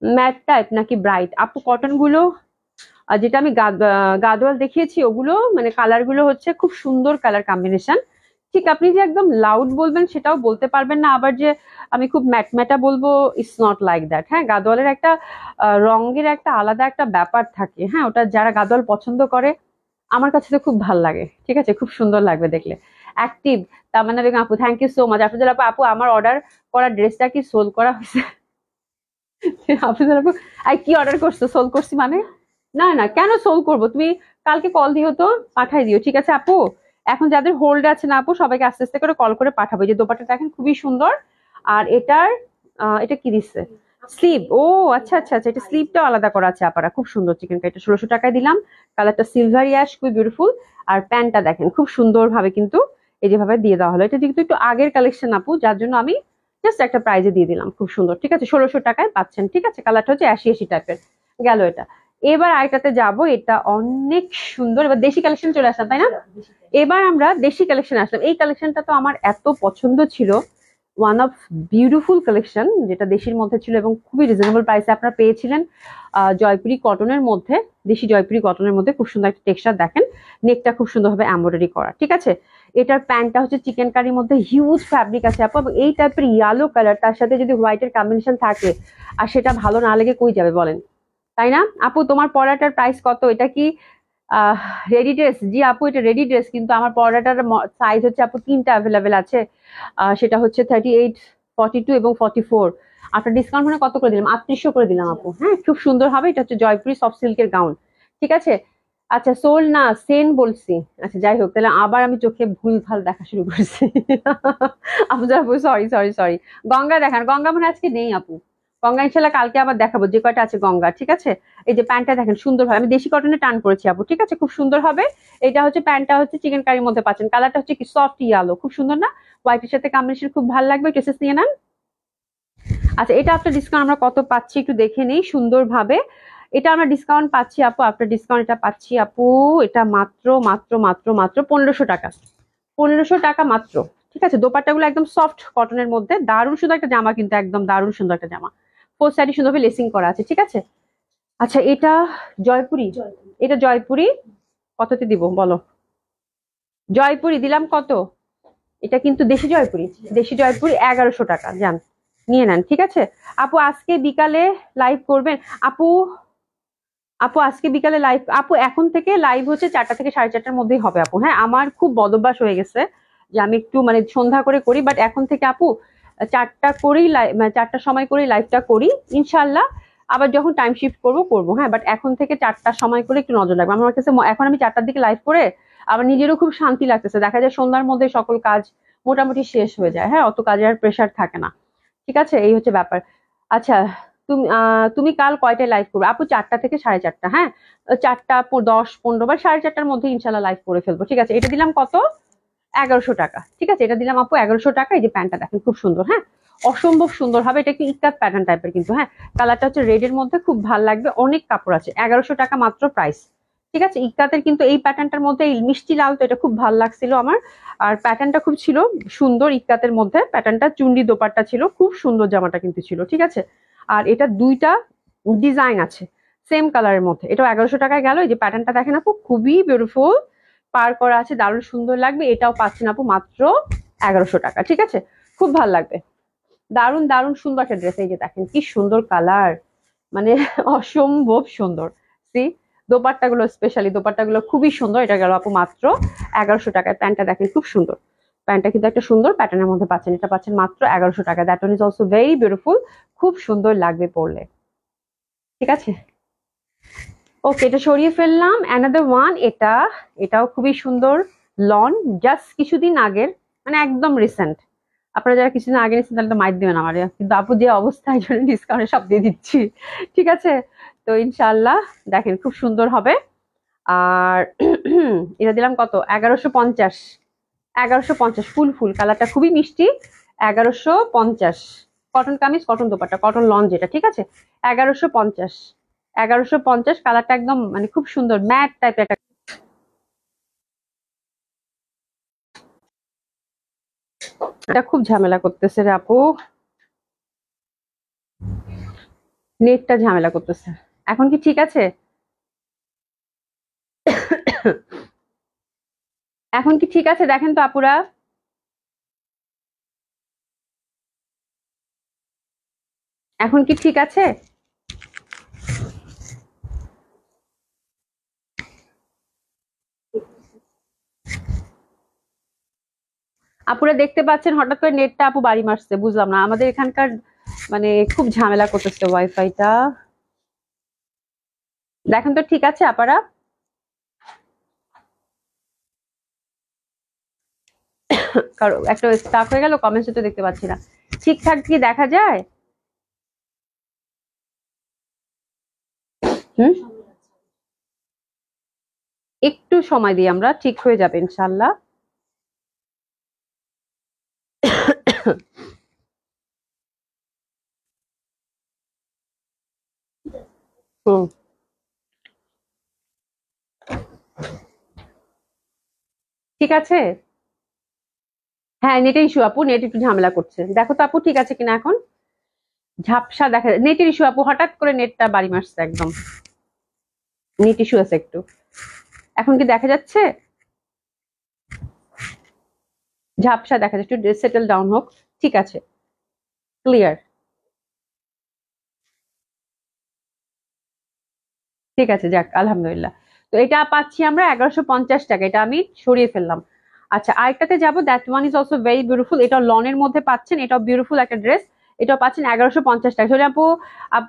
S1: ম্যাট টাইপ নাকি ব্রাইট? আপু কটন গুলো যেটা আমি গাদোয়াল দেখিয়েছি ওগুলো মানে কালার গুলো হচ্ছে খুব সুন্দর কালার কম্বিনেশন। ঠিক আপনি যে একদম লাউড বলবেন সেটাও বলতে পারবেন না, আবার যে আমি খুব ম্যাটম্যাটা বলবো, ইটস নট লাইক দ্যাট। হ্যাঁ, গাদোয়ালের একটা রঙের একটা আলাদা একটা ব্যাপার থাকে। হ্যাঁ, ওটা যারা গাদোয়াল পছন্দ করে, আমার কাছে তো খুব ভাল লাগে। ঠিক আছে, খুব সুন্দর লাগবে দেখলে। অ্যাক্টিভ তামান্না বেগম আপু, thank you so much. Afroza আপু, আপু আমার অর্ডার করা ড্রেসটা কি সোল করা হয়েছে? আফরোজা আপু, কি অর্ডার করছো? সোল করছি মানে? না না, কেন সোল করব? তুমি কালকে কল দিও তো, পাঠাই দিও। ঠিক আছে আপু, এখন যাদের হোল্ড আছে না আপু, সবাইকে আস্তে আস্তে করে কল করে পাঠাবো। এই যে দোপাট্টা দেখেন খুবই সুন্দর। আর এটার এটা কি দিচ্ছে? স্লিভ। ও আচ্ছা আচ্ছা আচ্ছা, এটা স্লিভটাও আলাদা করা আছে আপারা, খুব সুন্দর। চিকেন কারিটা 1600 টাকায় দিলাম। কালারটা সিলভার অ্যাশ, খুবই বিউটিফুল। আর প্যান্টটা দেখেন খুব সুন্দর ভাবে কিন্তু এই যেভাবে দিয়ে দেওয়া হলো। এটা যেহেতু একটু আগের কালেকশন আপু, যার জন্য আমি জাস্ট একটা প্রাইজে দিয়ে দিলাম। খুব সুন্দর। ঠিক আছে, 1600 টাকায় পাচ্ছেন। ঠিক আছে, কালারটা হচ্ছে অ্যাশি অ্যাশি টাইপের গেল এটা। এবার আরেকটাতে যাব, এটা অনেক সুন্দর। এবার দেশি কালেকশন চলে আসলাম, তাই না? এবার আমরা দেশি কালেকশন আসলাম। এই কালেকশনটা তো আমার এত পছন্দ ছিল, ওয়ান অফ বিউটিফুল কালেকশন, যেটা দেশির মধ্যে ছিল এবং খুবই রিজনেবল প্রাইসে আপনারা পেয়েছিলেন। জয়পুরি কটনের মধ্যে, দেশি জয়পুরি কটনের মধ্যে খুব সুন্দর একটা টেক্সচার দেখেন। নেকটা খুব সুন্দরভাবে এমব্রয়ডারি করা। ঠিক আছে, এটার প্যান্টটা হচ্ছে চিকেন কারির মধ্যে, হিউজ ফ্যাব্রিক আছে আপু। এবং এই টাইপের ইয়েলো কালার, তার সাথে যদি হোয়াইটের কম্বিনেশন থাকে আর সেটা ভালো না লেগে কই যাবে বলেন, তাই না? আপু তোমার পরাটার প্রাইস কত? এটা কি রেডি ড্রেস? জি আপু, এটা রেডি ড্রেস, কিন্তু আমার পরাটার সাইজ হচ্ছে আপু তিনটা অ্যাভেলেবেল আছে। সেটা হচ্ছে 38, 42 এবং 44। আপনার ডিসকাউন্ট মানে কত করে দিলাম? 3800 করে দিলাম আপু। হ্যাঁ, খুব সুন্দর হবে। এটা হচ্ছে জয়পুরি সফট সিল্কের গাউন। ঠিক আছে, আচ্ছা সোল না সেন বলছি। আচ্ছা যাই হোক, তাহলে আবার আমি চোখে ভুল ভাল দেখা শুরু করছি। আপু সরি সরি সরি। গঙ্গা দেখান, গঙ্গা মানে আজকে নেই আপু। গঙ্গা ইনশাল্লাহ কালকে আবার দেখাবো, যে কয়টা আছে গঙ্গা। ঠিক আছে, এই যে প্যান্টটা দেখেন সুন্দর ভাবে আমি দেশি কটনে টান করেছি আপু। ঠিক আছে, খুব সুন্দর হবে। এটা হচ্ছে প্যান্টটা হচ্ছে চিকেন কারির মধ্যে পাচ্ছেন। কালারটা হচ্ছে কি সফট ইয়ালো, খুব সুন্দর না? হোয়াইটের সাথে কম্বিনেশন খুব ভালো লাগবে। ড্রেসেস নিয়ে নেন। আচ্ছা, এটা আপনার ডিসকাউন্ট আমরা কত পাচ্ছি একটু দেখে নেই সুন্দরভাবে। এটা আমরা ডিসকাউন্ট পাচ্ছি আপু, আপনার ডিসকাউন্ট এটা পাচ্ছি আপু, এটা মাত্র মাত্র মাত্র মাত্র 1500 টাকা। 1500 টাকা মাত্র। ঠিক আছে, দোপাট্টাগুলো একদম সফট কটনের মধ্যে, দারুণ সুন্দর একটা জামা, কিন্তু একদম দারুণ সুন্দর একটা জামা। ফোর সাইডে সুন্দরভাবে লেসিং করা আছে। ঠিক আছে, আচ্ছা এটা জয়পুরি। এটা জয়পুরি কততে দিব বলো? জয়পুরি দিলাম কত? এটা কিন্তু দেশি জয়পুরি। দেশি জয়পুরি 1100 টাকা, যান নিয়ে নেন। ঠিক আছে আপু, আজকে বিকালে লাইভ করবেন? আপু আপু আজকে বিকালে লাইভ, আপু এখন থেকে লাইভ হচ্ছে 4টা থেকে 4:30টার মধ্যেই হবে আপু। হ্যাঁ, আমার খুব বদভ্যাস হয়ে গেছে যে আমি একটু মানে সন্ধ্যা করে করি, বাট এখন থেকে আপু 4টা করেই মানে 4টার সময় করেই লাইভটা করি ইনশাল্লাহ। আবার যখন টাইম শিফট করবো করবো, হ্যাঁ, বাট এখন থেকে 4টার সময় করে একটু নজর রাখবো। আমার কাছে এখন আমি 4টার দিকে লাইভ করে আবার নিজেরও খুব শান্তি লাগতেছে। দেখা যায় সন্ধ্যার মধ্যে সকল কাজ মোটামুটি শেষ হয়ে যায়। হ্যাঁ, অত কাজের আর প্রেশার থাকে না। ঠিক আছে, এই হচ্ছে ব্যাপার। আচ্ছা, তুমি কাল কয়টায় লাইভ করবে আপু? 4টা থেকে 4:30। হ্যাঁ, 4টা 10-15 বা 4:30টার মধ্যে ইনশাল্লাহ লাইভ করে ফেলবো। ঠিক আছে, এটা দিলাম কত? 1100 টাকা। ঠিক আছে, এটা দিলাম আপু 1100 টাকা। এই যে প্যান্টটা দেখেন খুব সুন্দর, হ্যাঁ অসম্ভব সুন্দর হবে। এটা একটু ইক্কাত প্যাটার্ন টাইপের কিন্তু, হ্যাঁ কালারটা হচ্ছে রেড এর মধ্যে, খুব ভালো লাগবে। অনেক কাপড় আছে, 1100 টাকা মাত্র প্রাইস। ঠিক আছে, ইক্কাতের কিন্তু এই প্যাটার্নটার মধ্যে এই মিষ্টি লাল, তো এটা খুব ভালো লাগছিল আমার। আর প্যাটার্নটা খুব ছিল সুন্দর, ইক্কাতের মধ্যে প্যাটার্নটা, চুন্ডি দোপাট্টা ছিল, খুব সুন্দর জামাটা কিন্তু ছিল। ঠিক আছে, আর এটা দুইটা ডিজাইন আছে সেম কালারের মধ্যে, এটাও 1100 টাকায় গেল। এই যে প্যাটার্নটা দেখেন আপু, খুবই বিউটিফুল, পার করা আছে, দারুণ সুন্দর লাগবে। এটাও পাচ্ছেন আপু মাত্র 1100 টাকা। ঠিক আছে, খুব ভালো লাগবে, দারুণ দারুণ সুন্দর একটা ড্রেস। এই যে দেখেন কি সুন্দর কালার, মানে অসম্ভব সুন্দর। সি দোপাট্টা গুলো, স্পেশালি দোপাট্টা গুলো খুবই সুন্দর। এটা গেল আপু মাত্র 1100 টাকায়। প্যান্টটা দেখেন খুব সুন্দর, প্যান্টটা কিন্তু একটা সুন্দর প্যাটার্নের মধ্যে পাচ্ছেন। এটা পাচ্ছেন মাত্র 1100 টাকা। That one is also very beautiful, খুব সুন্দর লাগবে পরলে। ঠিক আছে, ওকে, এটা সরিয়ে ফেললাম। অ্যানাদার ওয়ান, এটাও খুবই সুন্দর, লন, জাস্ট কিছুদিন আগের, মানে একদম রিসেন্ট। আপনারা যারা কিছুদিন আগে নিচ্ছেন তাহলে তো মাইট দিবেন আমার, কিন্তু আপু যে অবস্থায় জন্য ডিসকাউন্টে সব দিয়ে দিচ্ছি। ঠিক আছে, তো ইনশাল্লাহ দেখেন খুব সুন্দর হবে। আর এটা দিলাম কত? 1150। 1150 ফুল ফুল, কালারটা খুবই মিষ্টি। 1150, cotton kameez, cotton dupatta, cotton loan যেটা। ঠিক আছে, 1150। 1150, কালারটা একদম মানে খুব সুন্দর ম্যাট টাইপের একটা। এটা খুব ঝামেলা করতেছে রে আপু, নেটটা ঝামেলা করতেছে। এখন কি ঠিক আছে? এখন কি ঠিক আছে দেখেন তো আপুরা? এখন কি ঠিক আছে? আপুরা দেখতে পাচ্ছেন হঠাৎ করে নেটটা আপু বাড়ি মারছে, বুঝলাম না, আমাদের এখানকার মানে খুব ঝামেলা করতেছে ওয়াইফাইটা। দেখেন তো ঠিক আছে আপারা? কারো একটা স্টাক হয়ে গেল, কমেন্টস তো দেখতে পাচ্ছি না। ঠিকঠাক কি দেখা যায়? হুম, একটু সময় দিই, আমরা ঠিক হয়ে যাবে ইনশাল্লাহ। হুম, ঠিক আছে। হ্যাঁ, নেটের ইস্যু আপু, নেট একটু ঝামেলা করছে। দেখো তো আপু ঠিক আছে কিনা এখন? ঝাপসা দেখা যায়, নেটের ইস্যু আপু, হঠাৎ করে নেটটা বাড়ি মারছে একদম, নেট ইস্যু আছে একটু। এখন কি দেখা যাচ্ছে? ঝাপসা দেখা যাচ্ছে, একটু সেটেল ডাউন হোক। ঠিক আছে, ক্লিয়ার। ঠিক আছে, যাক আলহামদুলিল্লাহ। তো এটা পাচ্ছি আমরা 1150 টাকা, এটা আমি সরিয়ে ফেললাম। আচ্ছা, আরেকটাতে যাবো, that one is also very beautiful. এটা লনের মধ্যে পাচ্ছেন, এটাও বিউটিফুল একটা ড্রেস। এটাও পাচ্ছেন 1150 টাকা। সরি আপু,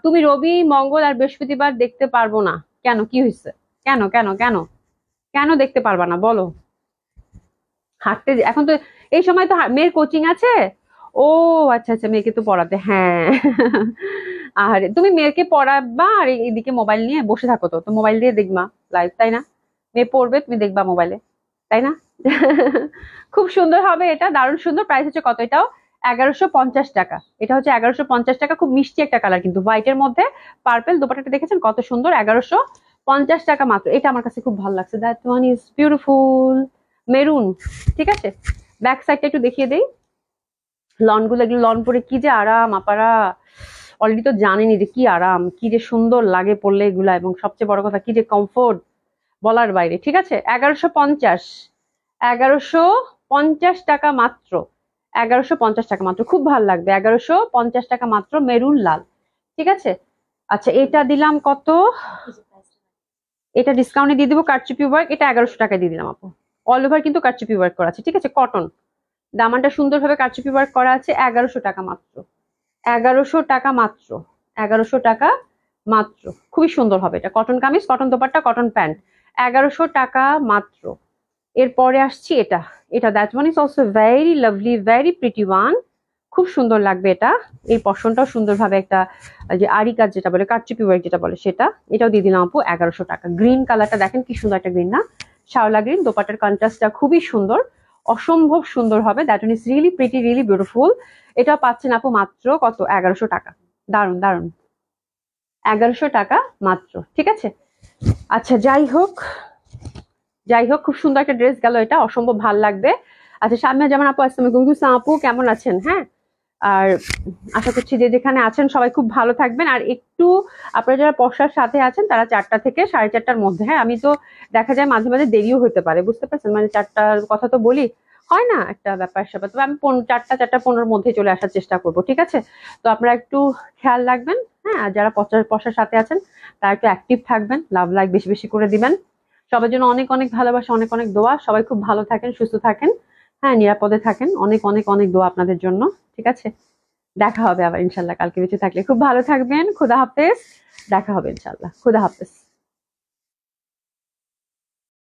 S1: তুমি রবি, মঙ্গল আর বৃহস্পতিবার দেখতে পারবো না কেন? কি হয়েছে? কেন কেন কেন কেন দেখতে পারবা না বলো? হাঁটতে এখন তো এই সময় তো মেয়ের কোচিং আছে। ও আচ্ছা আচ্ছা, মেয়েকে তো পড়াতে, হ্যাঁ। আর তুমি মেয়েকে পড়াবা আর এদিকে মোবাইল নিয়ে বসে থাকো, তো তো মোবাইল দিয়ে দেখবা লাইভ, তাই না? মেয়ে পড়বে, তুমি দেখবা মোবাইলে, তাই না? খুব সুন্দর হবে, এটা দারুণ সুন্দর। প্রাইস হচ্ছে কত? এটাও 1150 টাকা। এটা হচ্ছে 1150 টাকা, খুব মিষ্টি একটা কালার কিন্তু, হোয়াইটের মধ্যে পার্পেল। দোপাট্টাটা দেখেছেন কত সুন্দর, 1150 টাকা মাত্র। এটা আমার কাছে খুব ভালো লাগছে, that one is beautiful, maroon. ঠিক আছে, ব্যাক সাইডটা একটু দেখিয়ে দেই। লন গুলো, এগুলো লন পরে কি যে আরাম আপারা, অলরেডি তো জানেনি যে কি আরাম, কি যে সুন্দর লাগে পরলে এগুলা, এবং সবচেয়ে বড় কথা কি যে কমফোর্ট, বলার বাইরে। ঠিক আছে, 1150, 1150 টাকা মাত্র। 1150 টাকা মাত্র, খুব ভালো লাগবে। 1150 টাকা মাত্র, মেরুন লাল। ঠিক আছে, আচ্ছা এটা দিলাম কত? এটা ডিসকাউন্টে দিয়ে দিবো, কারচুপি ওয়ার্ক, এটা 1100 টাকায় দিয়ে দিলাম আপু। অল ওভার কিন্তু কারচুপি ওয়ার্ক করা আছে। ঠিক আছে, কটন, দামানটা সুন্দরভাবে কারচুপি ওয়ার্ক করা আছে। 1100 টাকা মাত্র। 1100 টাকা মাত্র। 1100 টাকা মাত্র, খুবই সুন্দর হবে। এটা cotton kameez, cotton dupatta, cotton pant, 1100 টাকা মাত্র। এরপরে আসছি এটা, এটা that one is also very lovely, very pretty one. খুব সুন্দর লাগবে এটা। এই পশনটাও সুন্দরভাবে একটা যে আরি কাজ যেটা বলে, কারচুপি ওয়ার্ক যেটা বলে সেটা, এটাও দিয়ে দিলাম আপু 1100 টাকা। গ্রিন কালারটা দেখেন কি সুন্দর একটা গ্রিন না, শাওলা গ্রিন। দোপাট্টার কন্ট্রাস্টটা খুবই সুন্দর, অসম্ভব সুন্দর হবে। That one is really pretty, really beautiful. এটা পাচ্ছেন আপু মাত্র কত, 1100 টাকা। দারুন দারুন, 1100 টাকা মাত্র, ঠিক আছে। আচ্ছা যাই হোক, যাই হোক, খুব সুন্দর একটা ড্রেস গেল, এটা অসম্ভব ভাল লাগবে। আচ্ছা সামনে যেমন আপু, আসসালামু আলাইকুম আপু, কেমন আছেন? হ্যাঁ, আর আশা করছি যে যেখানে আছেন সবাই খুব ভালো থাকবেন। আর একটু আপনারা যারা পশার সাথে আছেন তারা 4টা থেকে 4:30টার মধ্যে, হ্যাঁ আমি তো দেখা যায় মাঝে মাঝে দেরিও হতে পারে, বুঝতে পারছেন, মানে 4টার কথা তো বলি, হয় না একটা ব্যাপার স্যাপার, তবে আমি 4টা 4:15 মধ্যে চলে আসার চেষ্টা করব, ঠিক আছে। তো আপনারা একটু খেয়াল রাখবেন, হ্যাঁ। আর যারা পশার সাথে আছেন তারা একটু অ্যাক্টিভ থাকবেন, লাভ লাইক বেশি বেশি করে দিবেন। সবার জন্য অনেক অনেক ভালোবাসা, অনেক অনেক দোয়া। সবাই খুব ভালো থাকেন, সুস্থ থাকেন, হ্যাঁ, নিরাপদে থাকেন। অনেক অনেক অনেক দোয়া আপনাদের জন্য, ঠিক আছে। দেখা হবে আবার ইনশাল্লাহ কালকে বেঁচে থাকলে। খুব ভালো থাকবেন, খুদা হাফেজ। দেখা হবে ইনশাল্লাহ, খুদা হাফেজ।